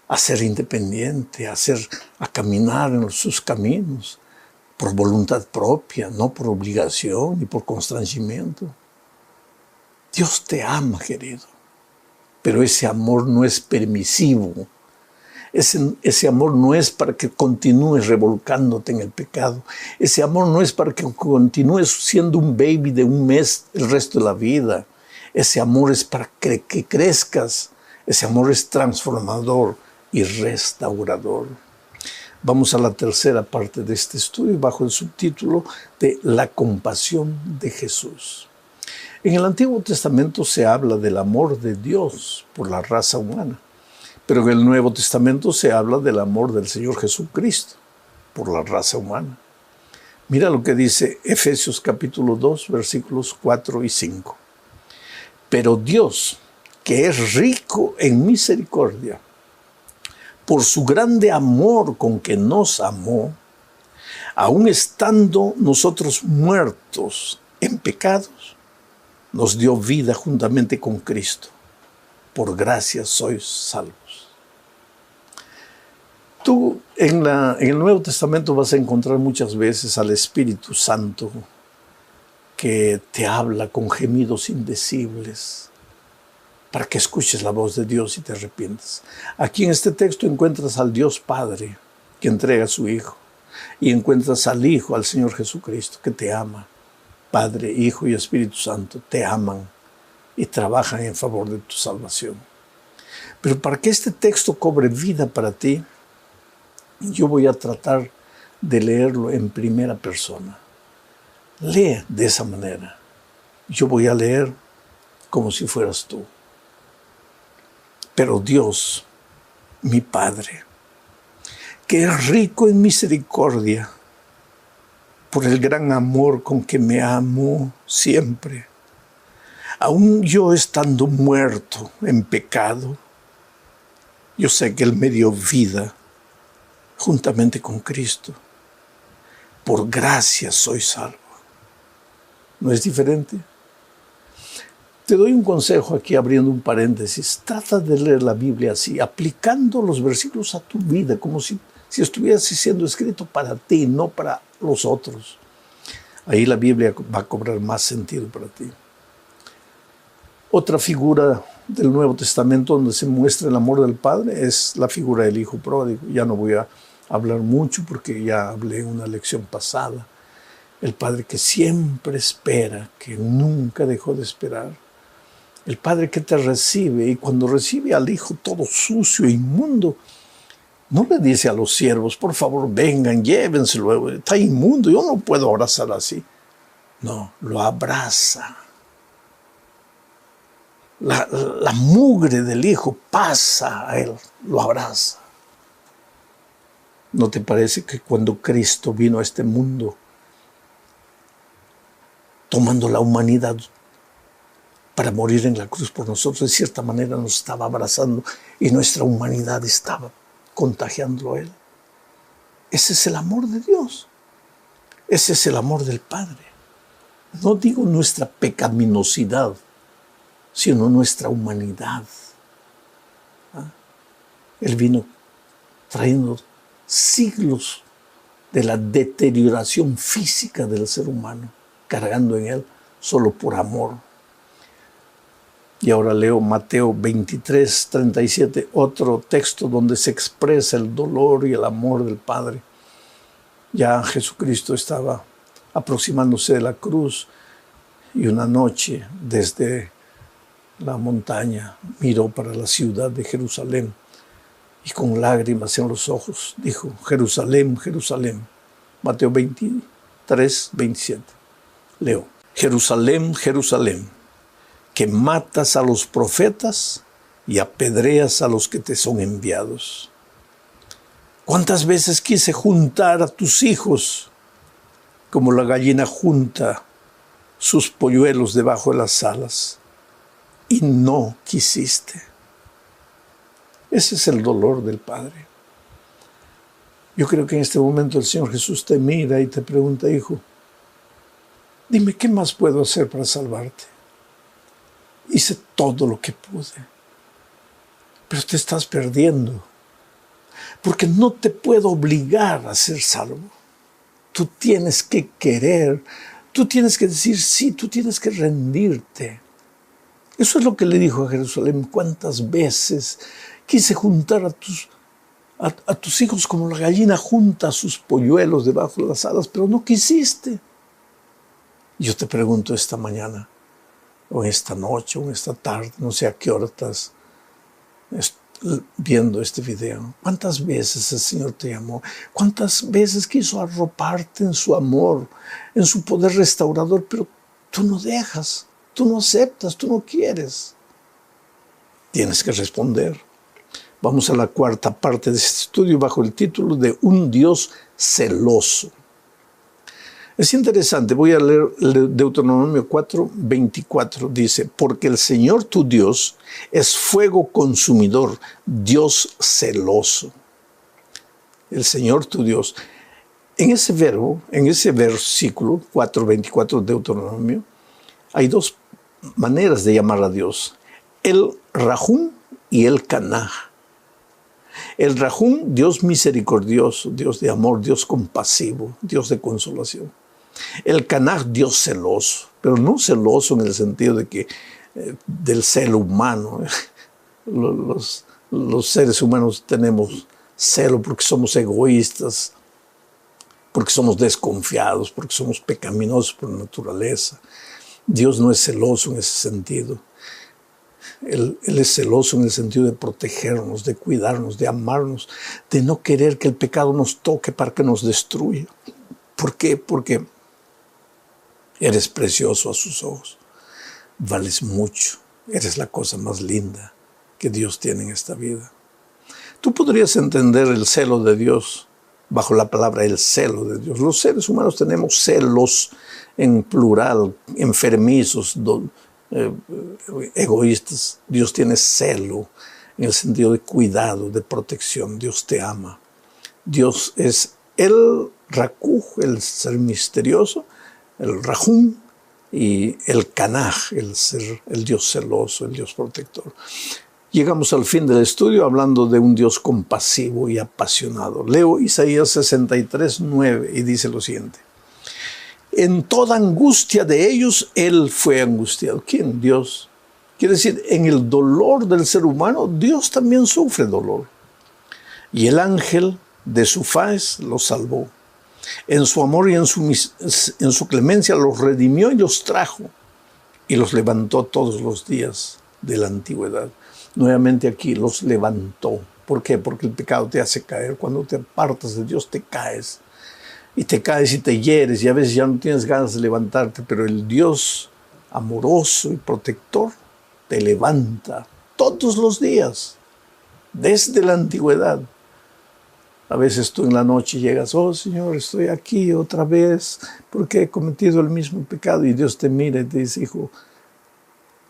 a ser independiente, a caminar en sus caminos, por voluntad propia, no por obligación ni por constrangimiento. Dios te ama, querido, pero ese amor no es permisivo. Ese amor no es para que continúes revolcándote en el pecado. Ese amor no es para que continúes siendo un baby de 1 mes el resto de la vida. Ese amor es para que crezcas Ese amor es transformador y restaurador. Vamos a la tercera parte de este estudio bajo el subtítulo de la compasión de Jesús. En el Antiguo Testamento se habla del amor de Dios por la raza humana, pero en el Nuevo Testamento se habla del amor del Señor Jesucristo por la raza humana. Mira lo que dice Efesios capítulo 2, versículos 4 y 5. Pero Dios, que es rico en misericordia, por su grande amor con que nos amó, aun estando nosotros muertos en pecados, nos dio vida juntamente con Cristo. Por gracia sois salvos. Tú en el Nuevo Testamento vas a encontrar muchas veces al Espíritu Santo que te habla con gemidos indecibles para que escuches la voz de Dios y te arrepientas. Aquí en este texto encuentras al Dios Padre que entrega a su Hijo y encuentras al Hijo, al Señor Jesucristo, que te ama. Padre, Hijo y Espíritu Santo te aman y trabajan en favor de tu salvación. Pero para que este texto cobre vida para ti, yo voy a tratar de leerlo en primera persona. Lee de esa manera. Yo voy a leer como si fueras tú. Pero Dios, mi Padre, que es rico en misericordia, por el gran amor con que me amó siempre, aun yo estando muerto en pecado, yo sé que Él me dio vida juntamente con Cristo. Por gracia soy salvo. ¿No es diferente? Te doy un consejo aquí abriendo un paréntesis. Trata de leer la Biblia así, aplicando los versículos a tu vida, como si estuviese siendo escrito para ti, no para los otros. Ahí la Biblia va a cobrar más sentido para ti. Otra figura del Nuevo Testamento donde se muestra el amor del Padre es la figura del Hijo pródigo. Ya no voy a hablar mucho porque ya hablé en una lección pasada. El Padre que siempre espera, que nunca dejó de esperar. El Padre que te recibe, y cuando recibe al Hijo todo sucio, inmundo, no le dice a los siervos, por favor vengan, llévenselo, está inmundo, yo no puedo abrazar así. No, lo abraza. La mugre del Hijo pasa a Él, lo abraza. ¿No te parece que cuando Cristo vino a este mundo, tomando la humanidad para morir en la cruz por nosotros, de cierta manera nos estaba abrazando y nuestra humanidad estaba contagiándolo a Él? Ese es el amor de Dios. Ese es el amor del Padre. No digo nuestra pecaminosidad, sino nuestra humanidad. Él vino trayendo siglos de la deterioración física del ser humano, cargando en Él solo por amor. Y ahora leo Mateo 23, 37, otro texto donde se expresa el dolor y el amor del Padre. Ya Jesucristo estaba aproximándose de la cruz y una noche desde la montaña miró para la ciudad de Jerusalén y con lágrimas en los ojos dijo, Jerusalén, Jerusalén. Mateo 23, 27. Leo, Jerusalén, Jerusalén, que matas a los profetas y apedreas a los que te son enviados. ¿Cuántas veces quise juntar a tus hijos como la gallina junta sus polluelos debajo de las alas? Y no quisiste. Ese es el dolor del Padre. Yo creo que en este momento el Señor Jesús te mira y te pregunta, hijo, dime, ¿qué más puedo hacer para salvarte? Hice todo lo que pude, pero te estás perdiendo, porque no te puedo obligar a ser salvo. Tú tienes que querer, tú tienes que decir sí, tú tienes que rendirte. Eso es lo que le dijo a Jerusalén. ¿Cuántas veces quise juntar a tus hijos como la gallina junta sus polluelos debajo de las alas, pero no quisiste? Yo te pregunto esta mañana, o esta noche, o esta tarde, no sé a qué hora estás viendo este video? ¿Cuántas veces el Señor te llamó? ¿Cuántas veces quiso arroparte en su amor, en su poder restaurador? Pero tú no dejas, tú no aceptas, tú no quieres. Tienes que responder. Vamos a la cuarta parte de este estudio bajo el título de Un Dios celoso. Es interesante, voy a leer Deuteronomio 4:24. Dice, porque el Señor tu Dios es fuego consumidor, Dios celoso. El Señor tu Dios. En ese verbo, en ese versículo 4:24 de Deuteronomio, hay dos maneras de llamar a Dios. El Rahum y el Canah. El Rahum, Dios misericordioso, Dios de amor, Dios compasivo, Dios de consolación. El Canah, Dios celoso, pero no celoso en el sentido de que del celo humano. Los seres humanos tenemos celo porque somos egoístas, porque somos desconfiados, porque somos pecaminosos por naturaleza. Dios no es celoso en ese sentido. Él es celoso en el sentido de protegernos, de cuidarnos, de amarnos, de no querer que el pecado nos toque para que nos destruya. ¿Por qué? Porque eres precioso a sus ojos. Vales mucho. Eres la cosa más linda que Dios tiene en esta vida. Tú podrías entender el celo de Dios bajo la palabra el celo de Dios. Los seres humanos tenemos celos en plural, enfermizos, egoístas. Dios tiene celo en el sentido de cuidado, de protección. Dios te ama. Dios es el Rakuj, el ser misterioso, el Rahum y el Canah, el Dios celoso, el Dios protector. Llegamos al fin del estudio hablando de un Dios compasivo y apasionado. Leo Isaías 63:9 y dice lo siguiente. En toda angustia de ellos, Él fue angustiado. ¿Quién? Dios. Quiere decir, en el dolor del ser humano, Dios también sufre dolor. Y el ángel de su faz los salvó. En su amor y en su clemencia los redimió y los trajo. Y los levantó todos los días de la antigüedad. Nuevamente aquí, los levantó. ¿Por qué? Porque el pecado te hace caer. Cuando te apartas de Dios, te caes. Y te caes y te hieres y a veces ya no tienes ganas de levantarte, pero el Dios amoroso y protector te levanta todos los días, desde la antigüedad. A veces tú en la noche llegas, oh Señor, estoy aquí otra vez porque he cometido el mismo pecado. Y Dios te mira y te dice, hijo,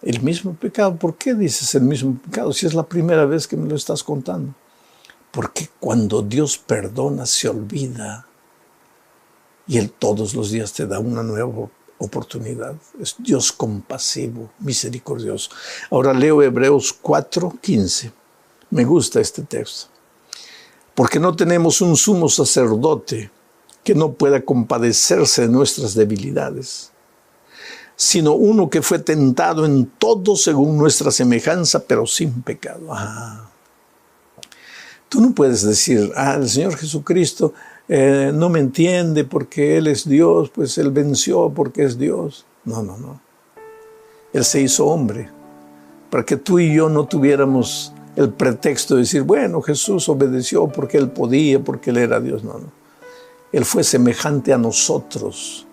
el mismo pecado, ¿por qué dices el mismo pecado si es la primera vez que me lo estás contando? Porque cuando Dios perdona se olvida. Y Él todos los días te da una nueva oportunidad. Es Dios compasivo, misericordioso. Ahora leo Hebreos 4:15. Me gusta este texto. Porque no tenemos un sumo sacerdote que no pueda compadecerse de nuestras debilidades, sino uno que fue tentado en todo según nuestra semejanza, pero sin pecado. Tú no puedes decir, el Señor Jesucristo no me entiende porque Él es Dios, pues Él venció porque es Dios. No. Él se hizo hombre para que tú y yo no tuviéramos el pretexto de decir, bueno, Jesús obedeció porque Él podía, porque Él era Dios. No. Él fue semejante a nosotros,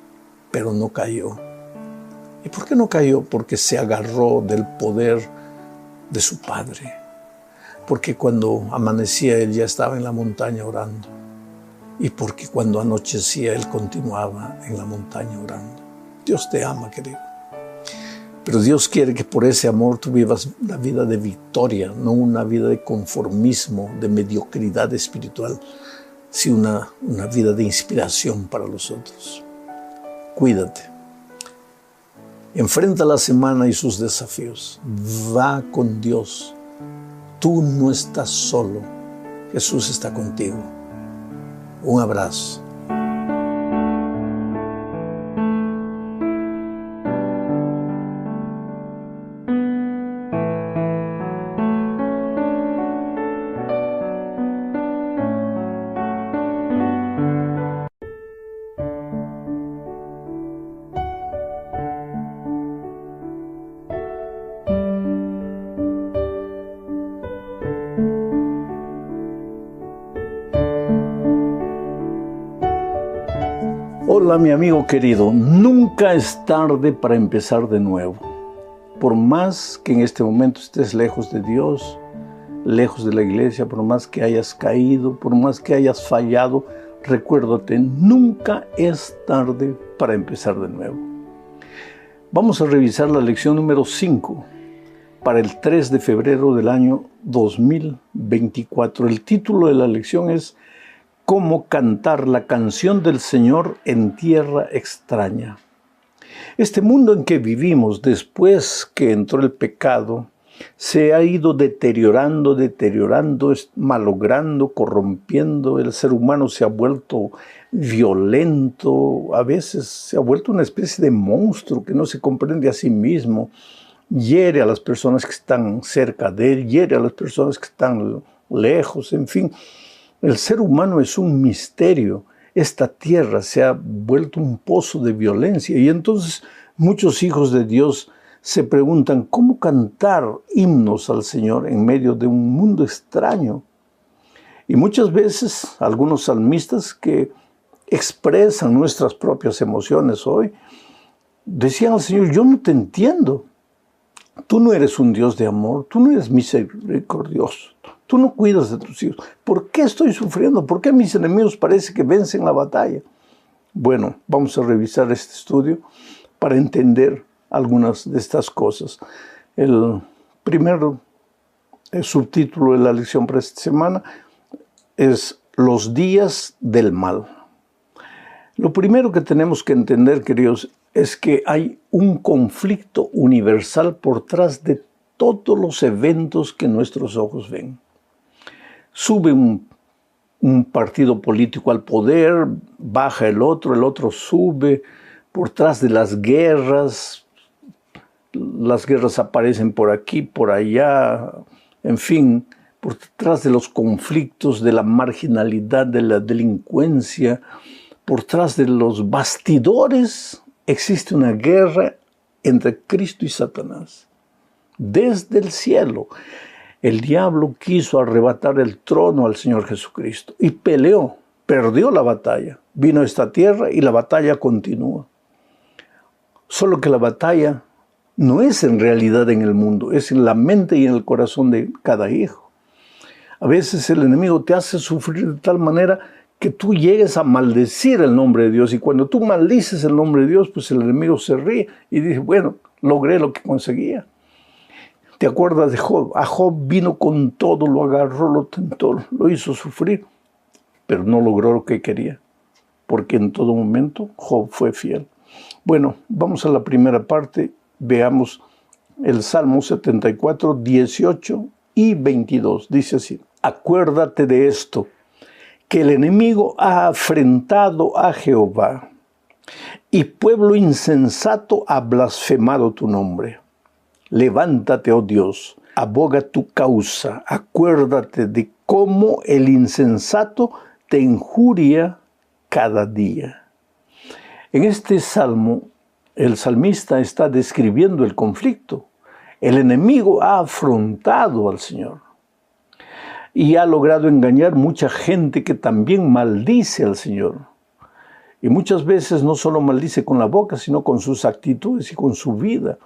pero no cayó. ¿Y por qué no cayó? Porque se agarró del poder de su Padre. Porque cuando amanecía Él ya estaba en la montaña orando. Y porque cuando anochecía Él continuaba en la montaña orando. Dios te ama, querido. Pero Dios quiere que por ese amor tú vivas una vida de victoria, no una vida de conformismo, de mediocridad espiritual, sino una vida de inspiración para los otros. Cuídate. Enfrenta la semana y sus desafíos. Va con Dios. Tú no estás solo. Jesús está contigo. Un abrazo. Hola mi amigo querido, nunca es tarde para empezar de nuevo. Por más que en este momento estés lejos de Dios, lejos de la iglesia, por más que hayas caído, por más que hayas fallado, recuérdate, nunca es tarde para empezar de nuevo. Vamos a revisar la lección número 5 para el 3 de febrero del año 2024. El título de la lección es Cómo cantar la canción del Señor en tierra extraña. Este mundo en que vivimos después que entró el pecado se ha ido deteriorando, malogrando, corrompiendo. El ser humano se ha vuelto violento, a veces se ha vuelto una especie de monstruo que no se comprende a sí mismo. Hiere a las personas que están cerca de él, hiere a las personas que están lejos, en fin. El ser humano es un misterio. Esta tierra se ha vuelto un pozo de violencia y entonces muchos hijos de Dios se preguntan cómo cantar himnos al Señor en medio de un mundo extraño. Y muchas veces algunos salmistas que expresan nuestras propias emociones hoy decían al Señor: yo no te entiendo. Tú no eres un Dios de amor, tú no eres misericordioso, tú no cuidas de tus hijos. ¿Por qué estoy sufriendo? ¿Por qué mis enemigos parece que vencen la batalla? Bueno, vamos a revisar este estudio para entender algunas de estas cosas. El primer subtítulo de la lección para esta semana es Los días del mal. Lo primero que tenemos que entender, queridos, es que hay un conflicto universal por detrás de todos los eventos que nuestros ojos ven. Sube un partido político al poder, baja el otro sube, por detrás de las guerras aparecen por aquí, por allá, en fin, por detrás de los conflictos, de la marginalidad, de la delincuencia, por detrás de los bastidores, existe una guerra entre Cristo y Satanás. Desde el cielo, el diablo quiso arrebatar el trono al Señor Jesucristo y peleó, perdió la batalla. Vino a esta tierra y la batalla continúa. Solo que la batalla no es en realidad en el mundo, es en la mente y en el corazón de cada hijo. A veces el enemigo te hace sufrir de tal manera que tú llegues a maldecir el nombre de Dios. Y cuando tú maldices el nombre de Dios, pues el enemigo se ríe y dice: bueno, logré lo que conseguía. ¿Te acuerdas de Job? A Job vino con todo, lo agarró, lo tentó, lo hizo sufrir, pero no logró lo que quería, porque en todo momento Job fue fiel. Bueno, vamos a la primera parte. Veamos el Salmo 74, 18 y 22. Dice así: acuérdate de esto, que el enemigo ha afrentado a Jehová, y pueblo insensato ha blasfemado tu nombre. Levántate, oh Dios, aboga tu causa, acuérdate de cómo el insensato te injuria cada día. En este salmo, el salmista está describiendo el conflicto. El enemigo ha afrontado al Señor y ha logrado engañar mucha gente que también maldice al Señor. Y muchas veces no solo maldice con la boca, sino con sus actitudes y con su vida.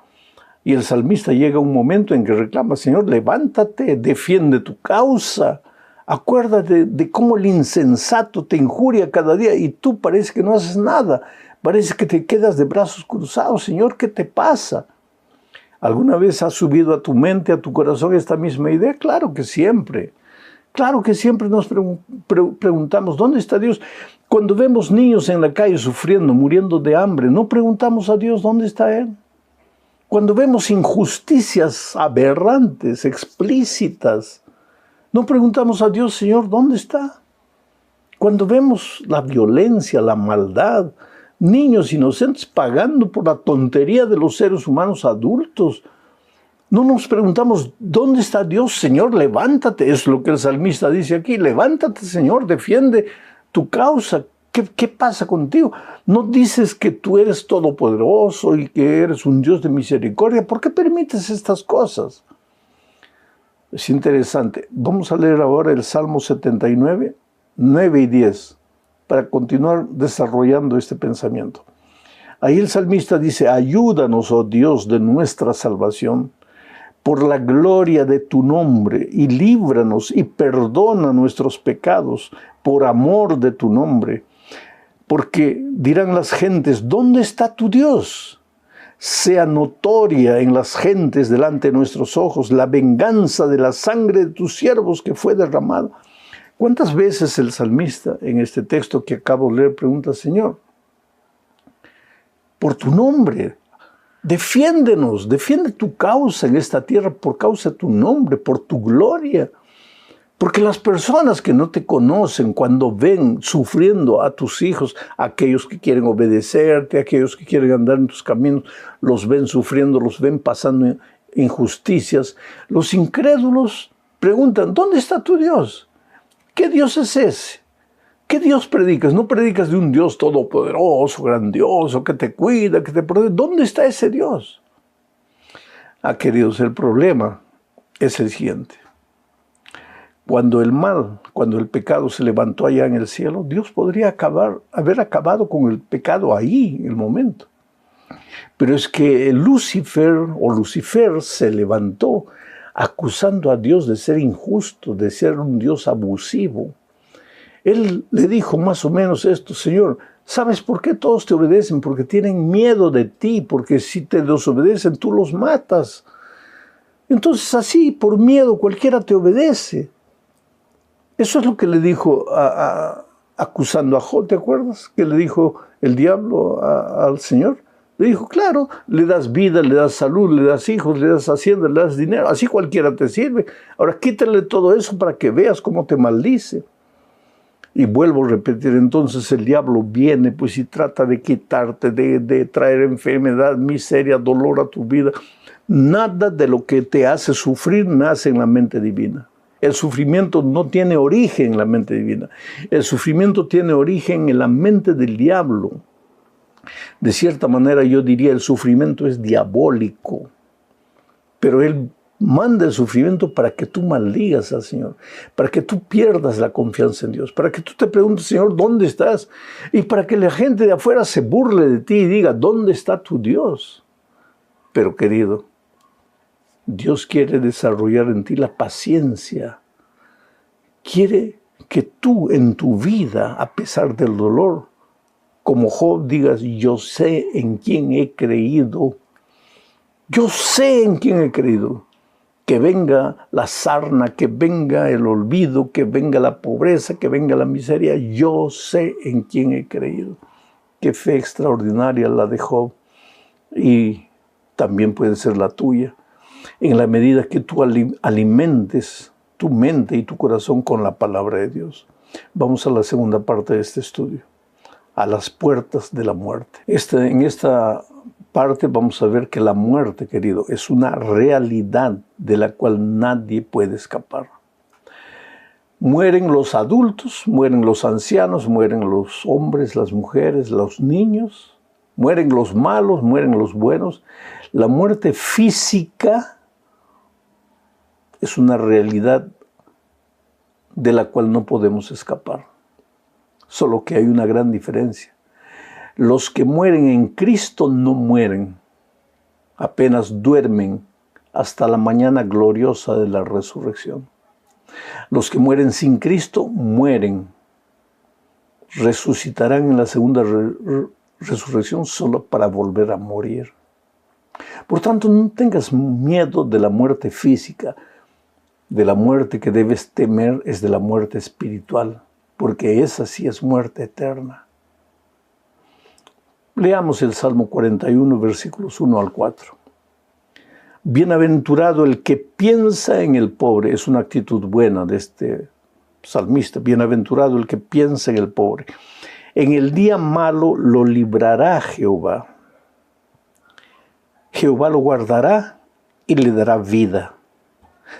Y el salmista llega a un momento en que reclama: Señor, levántate, defiende tu causa. Acuérdate de cómo el insensato te injuria cada día y tú parece que no haces nada. Parece que te quedas de brazos cruzados. Señor, ¿qué te pasa? ¿Alguna vez ha subido a tu mente, a tu corazón esta misma idea? Claro que siempre. Claro que siempre nos preguntamos: ¿dónde está Dios? Cuando vemos niños en la calle sufriendo, muriendo de hambre, ¿no preguntamos a Dios dónde está Él? Cuando vemos injusticias aberrantes, explícitas, ¿no preguntamos a Dios: Señor, ¿dónde está? Cuando vemos la violencia, la maldad, niños inocentes pagando por la tontería de los seres humanos adultos, ¿no nos preguntamos dónde está Dios? Señor, levántate. Es lo que el salmista dice aquí: levántate, Señor, defiende tu causa. ¿Qué pasa contigo? ¿No dices que tú eres todopoderoso y que eres un Dios de misericordia? ¿Por qué permites estas cosas? Es interesante. Vamos a leer ahora el Salmo 79, 9 y 10. para continuar desarrollando este pensamiento. Ahí el salmista dice, ayúdanos, oh Dios de nuestra salvación, por la gloria de tu nombre, y líbranos y perdona nuestros pecados por amor de tu nombre. Porque dirán las gentes, ¿dónde está tu Dios? Sea notoria en las gentes delante de nuestros ojos la venganza de la sangre de tus siervos que fue derramada. ¿Cuántas veces el salmista en este texto que acabo de leer pregunta, Señor, por tu nombre, defiéndenos, defiende tu causa en esta tierra por causa de tu nombre, por tu gloria? Porque las personas que no te conocen, cuando ven sufriendo a tus hijos, aquellos que quieren obedecerte, aquellos que quieren andar en tus caminos, los ven sufriendo, los ven pasando injusticias. Los incrédulos preguntan, ¿dónde está tu Dios? ¿Qué Dios es ese? ¿Qué Dios predicas? No predicas de un Dios todopoderoso, grandioso, que te cuida, que te protege. ¿Dónde está ese Dios? Queridos, el problema es el siguiente. Cuando el pecado se levantó allá en el cielo, Dios podría haber acabado con el pecado ahí, en el momento. Pero es que Lucifer se levantó acusando a Dios de ser injusto, de ser un Dios abusivo. Él le dijo más o menos esto, Señor, ¿sabes por qué todos te obedecen? Porque tienen miedo de ti, porque si te desobedecen, tú los matas. Entonces así, por miedo, cualquiera te obedece. Eso es lo que le dijo acusando a Job, ¿te acuerdas? Que le dijo el diablo al Señor. Le dijo, claro, le das vida, le das salud, le das hijos, le das hacienda, le das dinero, así cualquiera te sirve. Ahora quítale todo eso para que veas cómo te maldice. Y vuelvo a repetir, entonces el diablo viene pues y trata de quitarte, de traer enfermedad, miseria, dolor a tu vida. Nada de lo que te hace sufrir nace en la mente divina. El sufrimiento no tiene origen en la mente divina. El sufrimiento tiene origen en la mente del diablo. De cierta manera yo diría el sufrimiento es diabólico. Pero él manda el sufrimiento para que tú maldigas al Señor, para que tú pierdas la confianza en Dios, para que tú te preguntes, Señor, ¿dónde estás? Y para que la gente de afuera se burle de ti y diga, ¿dónde está tu Dios? Pero querido, Dios quiere desarrollar en ti la paciencia. Quiere que tú en tu vida, a pesar del dolor, como Job digas, yo sé en quién he creído. Yo sé en quién he creído. Que venga la sarna, que venga el olvido, que venga la pobreza, que venga la miseria. Yo sé en quién he creído. Qué fe extraordinaria la de Job. Y también puede ser la tuya. En la medida que tú alimentes tu mente y tu corazón con la palabra de Dios. Vamos a la segunda parte de este estudio. A las puertas de la muerte. En esta parte vamos a ver que la muerte, querido, es una realidad de la cual nadie puede escapar. Mueren los adultos, mueren los ancianos, mueren los hombres, las mujeres, los niños, mueren los malos, mueren los buenos. La muerte física es una realidad de la cual no podemos escapar. Solo que hay una gran diferencia. Los que mueren en Cristo no mueren, apenas duermen hasta la mañana gloriosa de la resurrección. Los que mueren sin Cristo mueren, resucitarán en la segunda resurrección solo para volver a morir. Por tanto, no tengas miedo de la muerte física. De la muerte que debes temer es de la muerte espiritual, porque esa sí es muerte eterna. Leamos el Salmo 41, versículos 1 al 4. Bienaventurado el que piensa en el pobre. Es una actitud buena de este salmista. Bienaventurado el que piensa en el pobre. En el día malo lo librará Jehová. Jehová lo guardará y le dará vida.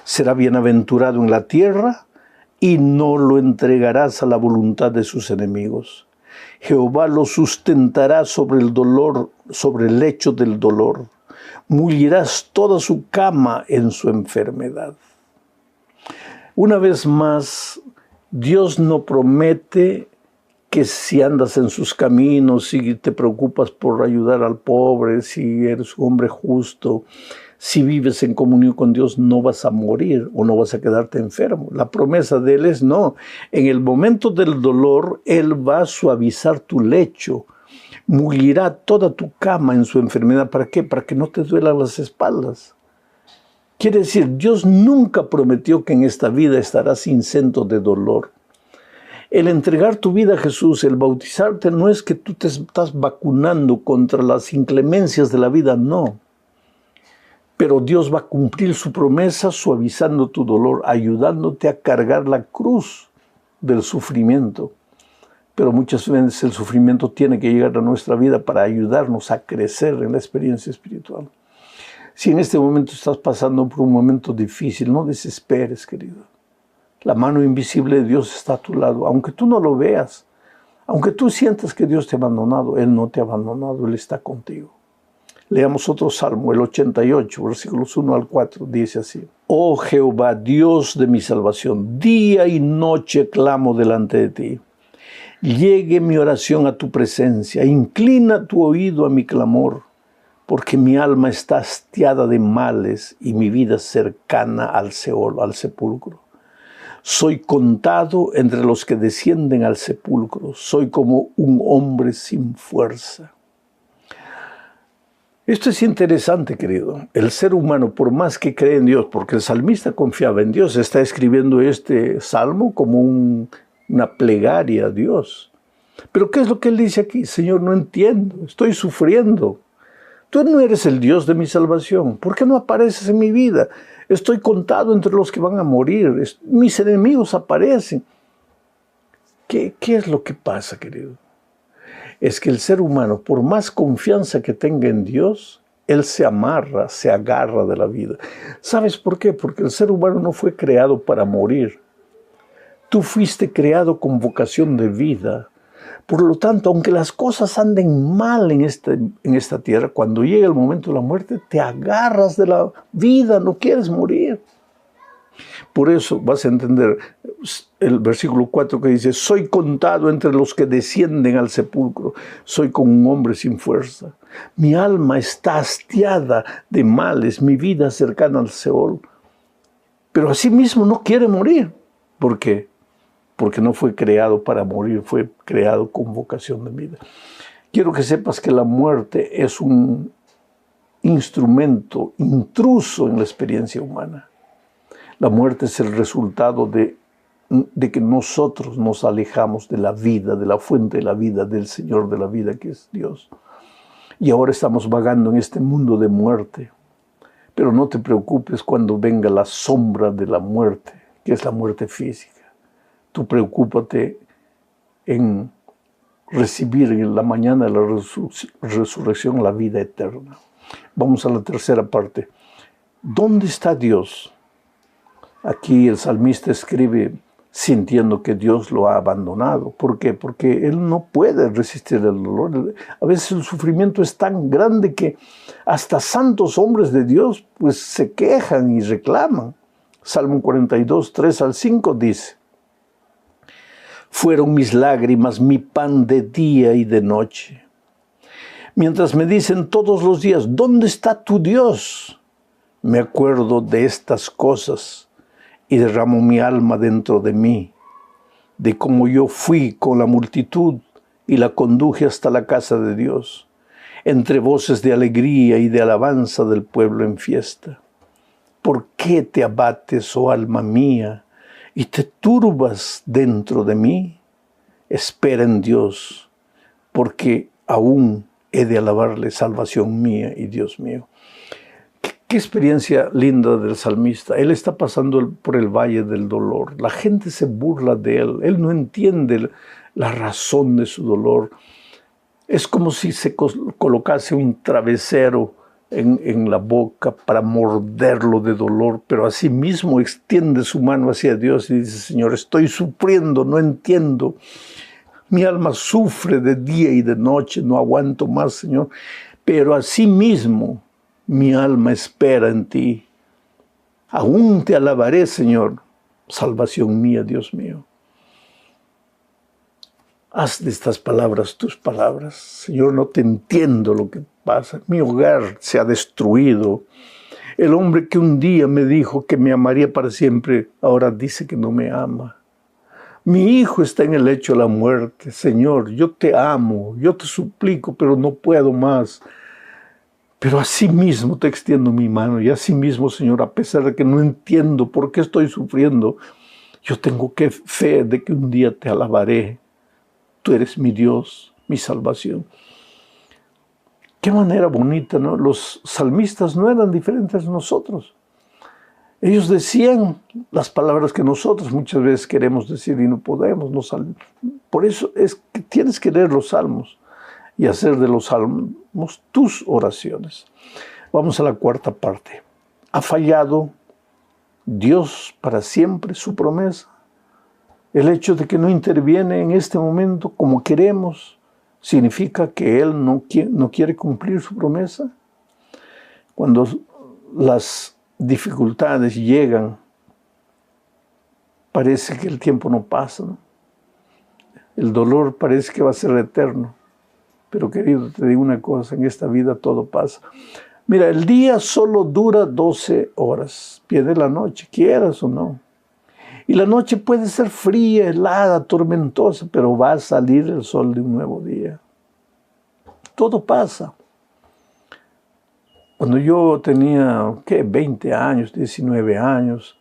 Será bienaventurado en la tierra y no lo entregarás a la voluntad de sus enemigos. Jehová lo sustentará sobre el lecho del dolor. Mullirás toda su cama en su enfermedad. Una vez más, Dios no promete que si andas en sus caminos, si te preocupas por ayudar al pobre, si eres un hombre justo, si vives en comunión con Dios, no vas a morir o no vas a quedarte enfermo. La promesa de Él es no. En el momento del dolor, Él va a suavizar tu lecho, mullirá toda tu cama en su enfermedad. ¿Para qué? Para que no te duelan las espaldas. Quiere decir, Dios nunca prometió que en esta vida estarás exento de dolor. El entregar tu vida a Jesús, el bautizarte, no es que tú te estás vacunando contra las inclemencias de la vida, no. Pero Dios va a cumplir su promesa suavizando tu dolor, ayudándote a cargar la cruz del sufrimiento. Pero muchas veces el sufrimiento tiene que llegar a nuestra vida para ayudarnos a crecer en la experiencia espiritual. Si en este momento estás pasando por un momento difícil, no desesperes, querido. La mano invisible de Dios está a tu lado, aunque tú no lo veas, aunque tú sientas que Dios te ha abandonado, Él no te ha abandonado, Él está contigo. Leamos otro salmo, el 88, versículos 1 al 4, dice así. Oh Jehová, Dios de mi salvación, día y noche clamo delante de ti. Llegue mi oración a tu presencia, inclina tu oído a mi clamor, porque mi alma está hastiada de males y mi vida cercana al Seol, al sepulcro. Soy contado entre los que descienden al sepulcro, soy como un hombre sin fuerza. Esto es interesante, querido. El ser humano, por más que cree en Dios, porque el salmista confiaba en Dios, está escribiendo este salmo como una plegaria a Dios. Pero ¿qué es lo que él dice aquí? Señor, no entiendo, estoy sufriendo. Tú no eres el Dios de mi salvación. ¿Por qué no apareces en mi vida? Estoy contado entre los que van a morir. Mis enemigos aparecen. ¿Qué es lo que pasa, querido? Es que el ser humano, por más confianza que tenga en Dios, él se amarra, se agarra de la vida. ¿Sabes por qué? Porque el ser humano no fue creado para morir. Tú fuiste creado con vocación de vida. Por lo tanto, aunque las cosas anden mal en esta tierra, cuando llega el momento de la muerte, te agarras de la vida, no quieres morir. Por eso vas a entender el versículo 4 que dice, soy contado entre los que descienden al sepulcro, soy como un hombre sin fuerza. Mi alma está hastiada de males, mi vida cercana al Seol. Pero asimismo no quiere morir. ¿Por qué? Porque no fue creado para morir, fue creado con vocación de vida. Quiero que sepas que la muerte es un instrumento intruso en la experiencia humana. La muerte es el resultado de que nosotros nos alejamos de la vida, de la fuente de la vida, del Señor de la vida que es Dios. Y ahora estamos vagando en este mundo de muerte. Pero no te preocupes cuando venga la sombra de la muerte, que es la muerte física. Tú preocúpate en recibir en la mañana de la resurrección la vida eterna. Vamos a la tercera parte. ¿Dónde está Dios? Aquí el salmista escribe sintiendo que Dios lo ha abandonado. ¿Por qué? Porque él no puede resistir el dolor. A veces el sufrimiento es tan grande que hasta santos hombres de Dios pues se quejan y reclaman. Salmo 42, 3 al 5 dice, fueron mis lágrimas mi pan de día y de noche. Mientras me dicen todos los días, ¿dónde está tu Dios? Me acuerdo de estas cosas y derramo mi alma dentro de mí, de cómo yo fui con la multitud y la conduje hasta la casa de Dios, entre voces de alegría y de alabanza del pueblo en fiesta. ¿Por qué te abates, oh alma mía, y te turbas dentro de mí? Espera en Dios, porque aún he de alabarle, salvación mía y Dios mío. Qué experiencia linda del salmista. Él está pasando por el valle del dolor. La gente se burla de él. Él no entiende la razón de su dolor. Es como si se colocase un travesero en la boca para morderlo de dolor, pero asimismo extiende su mano hacia Dios y dice, Señor, estoy sufriendo, no entiendo. Mi alma sufre de día y de noche, no aguanto más, Señor. Pero asimismo mi alma espera en ti. Aún te alabaré, Señor, salvación mía, Dios mío. Haz de estas palabras tus palabras. Señor, no te entiendo lo que pasa. Mi hogar se ha destruido. El hombre que un día me dijo que me amaría para siempre, ahora dice que no me ama. Mi hijo está en el lecho de la muerte. Señor, yo te amo, yo te suplico, pero no puedo más. Pero así mismo te extiendo mi mano y así mismo, Señor, a pesar de que no entiendo por qué estoy sufriendo, yo tengo fe de que un día te alabaré. Tú eres mi Dios, mi salvación. Qué manera bonita, ¿no? Los salmistas no eran diferentes de nosotros. Ellos decían las palabras que nosotros muchas veces queremos decir y no podemos. Por eso es que tienes que leer los salmos y hacer de los salmos tus oraciones. Vamos a la cuarta parte. ¿Ha fallado Dios para siempre su promesa? El hecho de que no interviene en este momento como queremos, ¿significa que Él no quiere cumplir su promesa? Cuando las dificultades llegan, parece que el tiempo no pasa, ¿no? El dolor parece que va a ser eterno. Pero querido, te digo una cosa, en esta vida todo pasa. Mira, el día solo dura 12 horas, viene la noche, quieras o no. Y la noche puede ser fría, helada, tormentosa, pero va a salir el sol de un nuevo día. Todo pasa. Cuando yo tenía, 20 años, 19 años,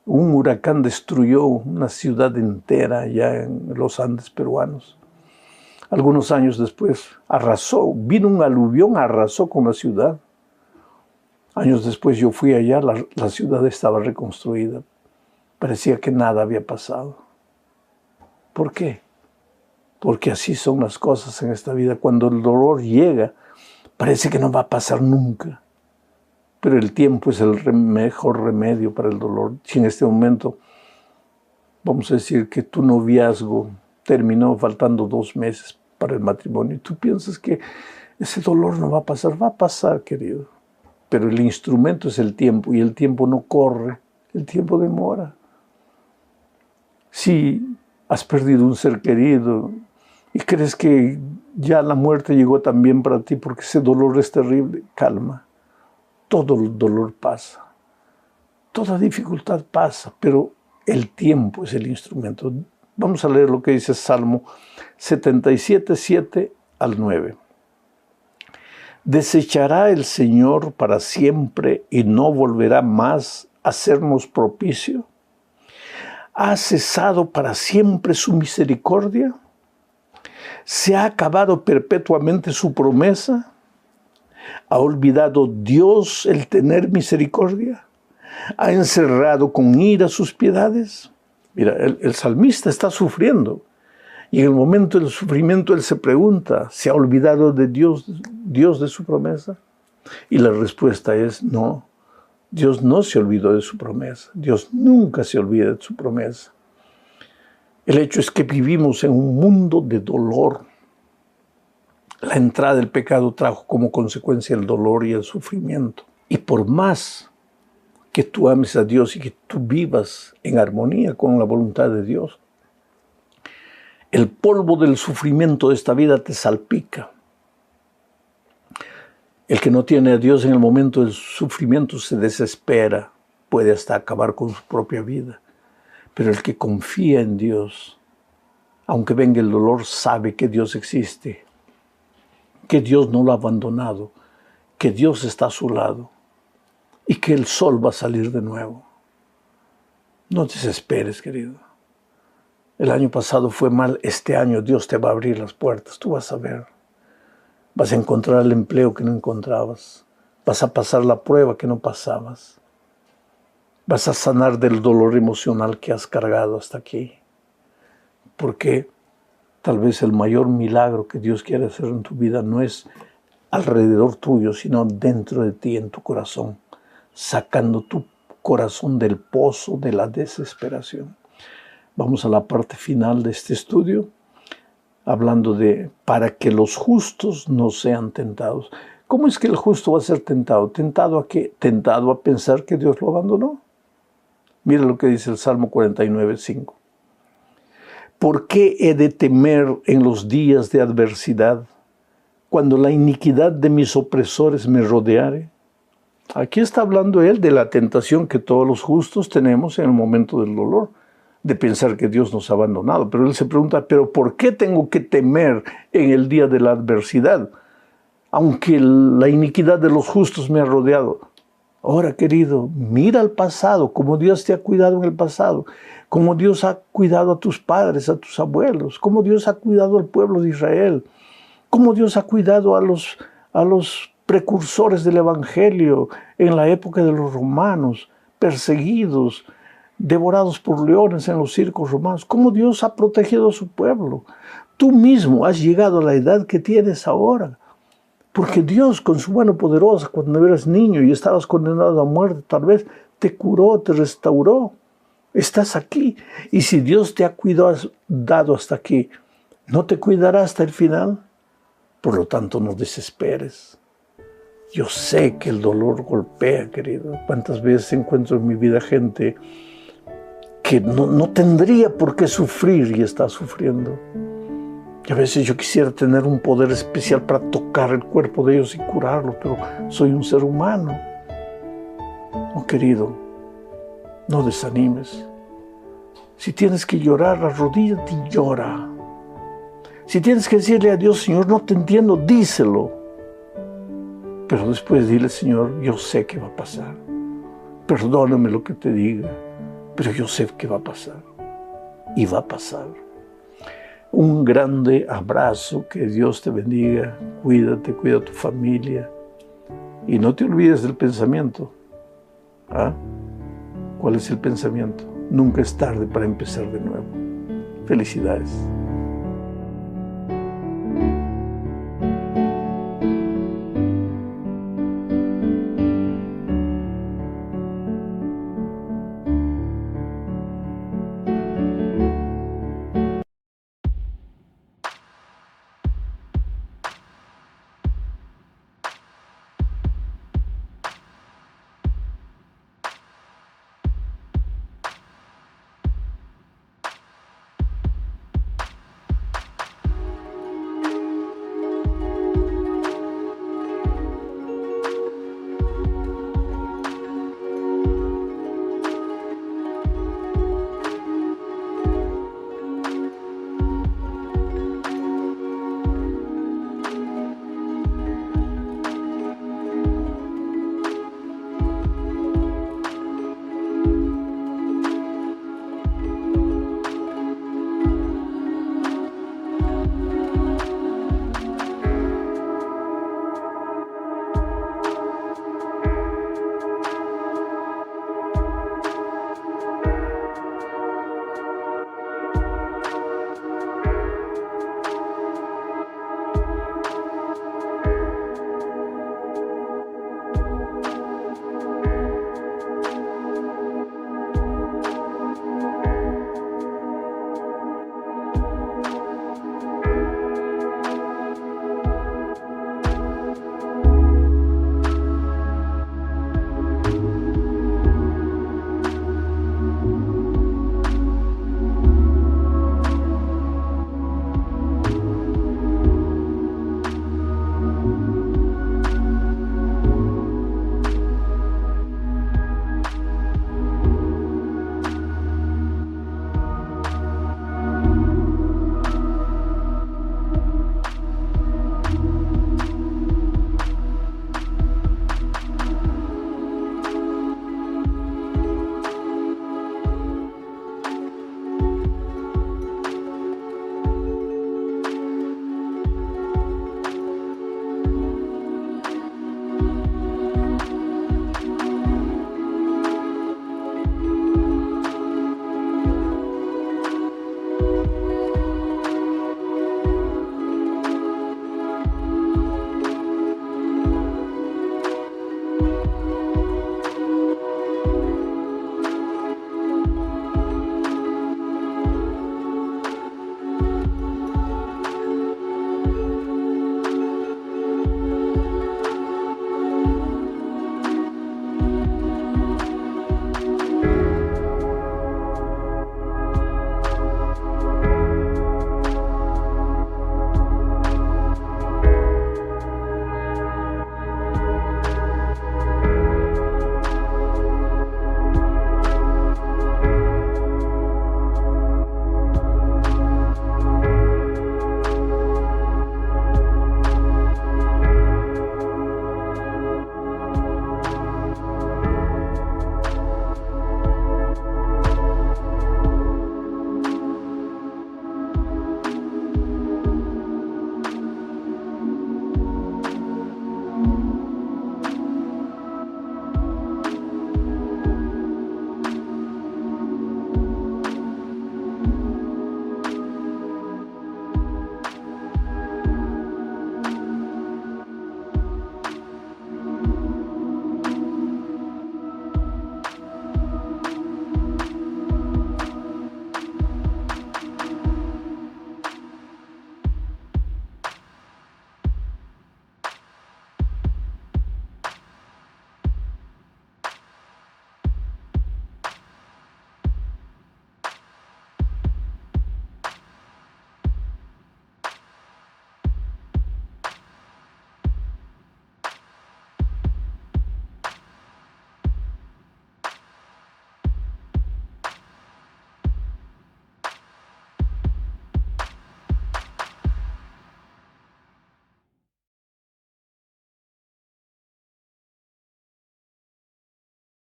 un huracán destruyó una ciudad entera allá en los Andes peruanos. Algunos años después arrasó, vino un aluvión, arrasó con la ciudad. Años después yo fui allá, la ciudad estaba reconstruida. Parecía que nada había pasado. ¿Por qué? Porque así son las cosas en esta vida. Cuando el dolor llega, parece que no va a pasar nunca. Pero el tiempo es el mejor remedio para el dolor. Si en este momento, vamos a decir que tu noviazgo terminó faltando 2 meses para el matrimonio, y tú piensas que ese dolor no va a pasar, querido. Pero el instrumento es el tiempo, y el tiempo no corre, el tiempo demora. Si has perdido un ser querido y crees que ya la muerte llegó también para ti porque ese dolor es terrible, calma. Todo el dolor pasa, toda dificultad pasa, pero el tiempo es el instrumento. Vamos a leer lo que dice Salmo 77, 7 al 9. ¿Desechará el Señor para siempre y no volverá más a sernos propicio? ¿Ha cesado para siempre su misericordia? ¿Se ha acabado perpetuamente su promesa? ¿Ha olvidado Dios el tener misericordia? ¿Ha encerrado con ira sus piedades? Mira, el salmista está sufriendo. Y en el momento del sufrimiento él se pregunta, ¿se ha olvidado de Dios de su promesa? Y la respuesta es no. Dios no se olvidó de su promesa. Dios nunca se olvida de su promesa. El hecho es que vivimos en un mundo de dolor. La entrada del pecado trajo como consecuencia el dolor y el sufrimiento. Y por más que tú ames a Dios y que tú vivas en armonía con la voluntad de Dios, el polvo del sufrimiento de esta vida te salpica. El que no tiene a Dios en el momento del sufrimiento se desespera, puede hasta acabar con su propia vida. Pero el que confía en Dios, aunque venga el dolor, sabe que Dios existe, que Dios no lo ha abandonado, que Dios está a su lado y que el sol va a salir de nuevo. No desesperes, querido. El año pasado fue mal, este año Dios te va a abrir las puertas, tú vas a ver. Vas a encontrar el empleo que no encontrabas. Vas a pasar la prueba que no pasabas. Vas a sanar del dolor emocional que has cargado hasta aquí. Porque tal vez el mayor milagro que Dios quiere hacer en tu vida no es alrededor tuyo, sino dentro de ti, en tu corazón, sacando tu corazón del pozo de la desesperación. Vamos a la parte final de este estudio, hablando de para que los justos no sean tentados. ¿Cómo es que el justo va a ser tentado? ¿Tentado a qué? ¿Tentado a pensar que Dios lo abandonó? Mira lo que dice el Salmo 49, 5. ¿Por qué he de temer en los días de adversidad, cuando la iniquidad de mis opresores me rodeare? Aquí está hablando él de la tentación que todos los justos tenemos en el momento del dolor, de pensar que Dios nos ha abandonado. Pero él se pregunta, ¿pero por qué tengo que temer en el día de la adversidad, aunque la iniquidad de los justos me ha rodeado? Ahora, querido, mira al pasado, cómo Dios te ha cuidado en el pasado, cómo Dios ha cuidado a tus padres, a tus abuelos, cómo Dios ha cuidado al pueblo de Israel, cómo Dios ha cuidado a los precursores del Evangelio en la época de los romanos, perseguidos, devorados por leones en los circos romanos, cómo Dios ha protegido a su pueblo. Tú mismo has llegado a la edad que tienes ahora, porque Dios, con su mano poderosa, cuando eras niño y estabas condenado a muerte, tal vez te curó, te restauró. Estás aquí. Y si Dios te ha cuidado hasta aquí, ¿no te cuidará hasta el final? Por lo tanto, no desesperes. Yo sé que el dolor golpea, querido. ¿Cuántas veces encuentro en mi vida gente que no tendría por qué sufrir y está sufriendo? Y a veces yo quisiera tener un poder especial para tocar el cuerpo de ellos y curarlo, pero soy un ser humano. Oh, querido, no desanimes. Si tienes que llorar, arrodíllate y llora. Si tienes que decirle a Dios, Señor, no te entiendo, díselo. Pero después dile, Señor, yo sé que va a pasar. Perdóname lo que te diga, pero yo sé que va a pasar. Y va a pasar. Un grande abrazo, que Dios te bendiga, cuídate, cuida a tu familia y no te olvides del pensamiento. ¿Ah? ¿Cuál es el pensamiento? Nunca es tarde para empezar de nuevo. Felicidades.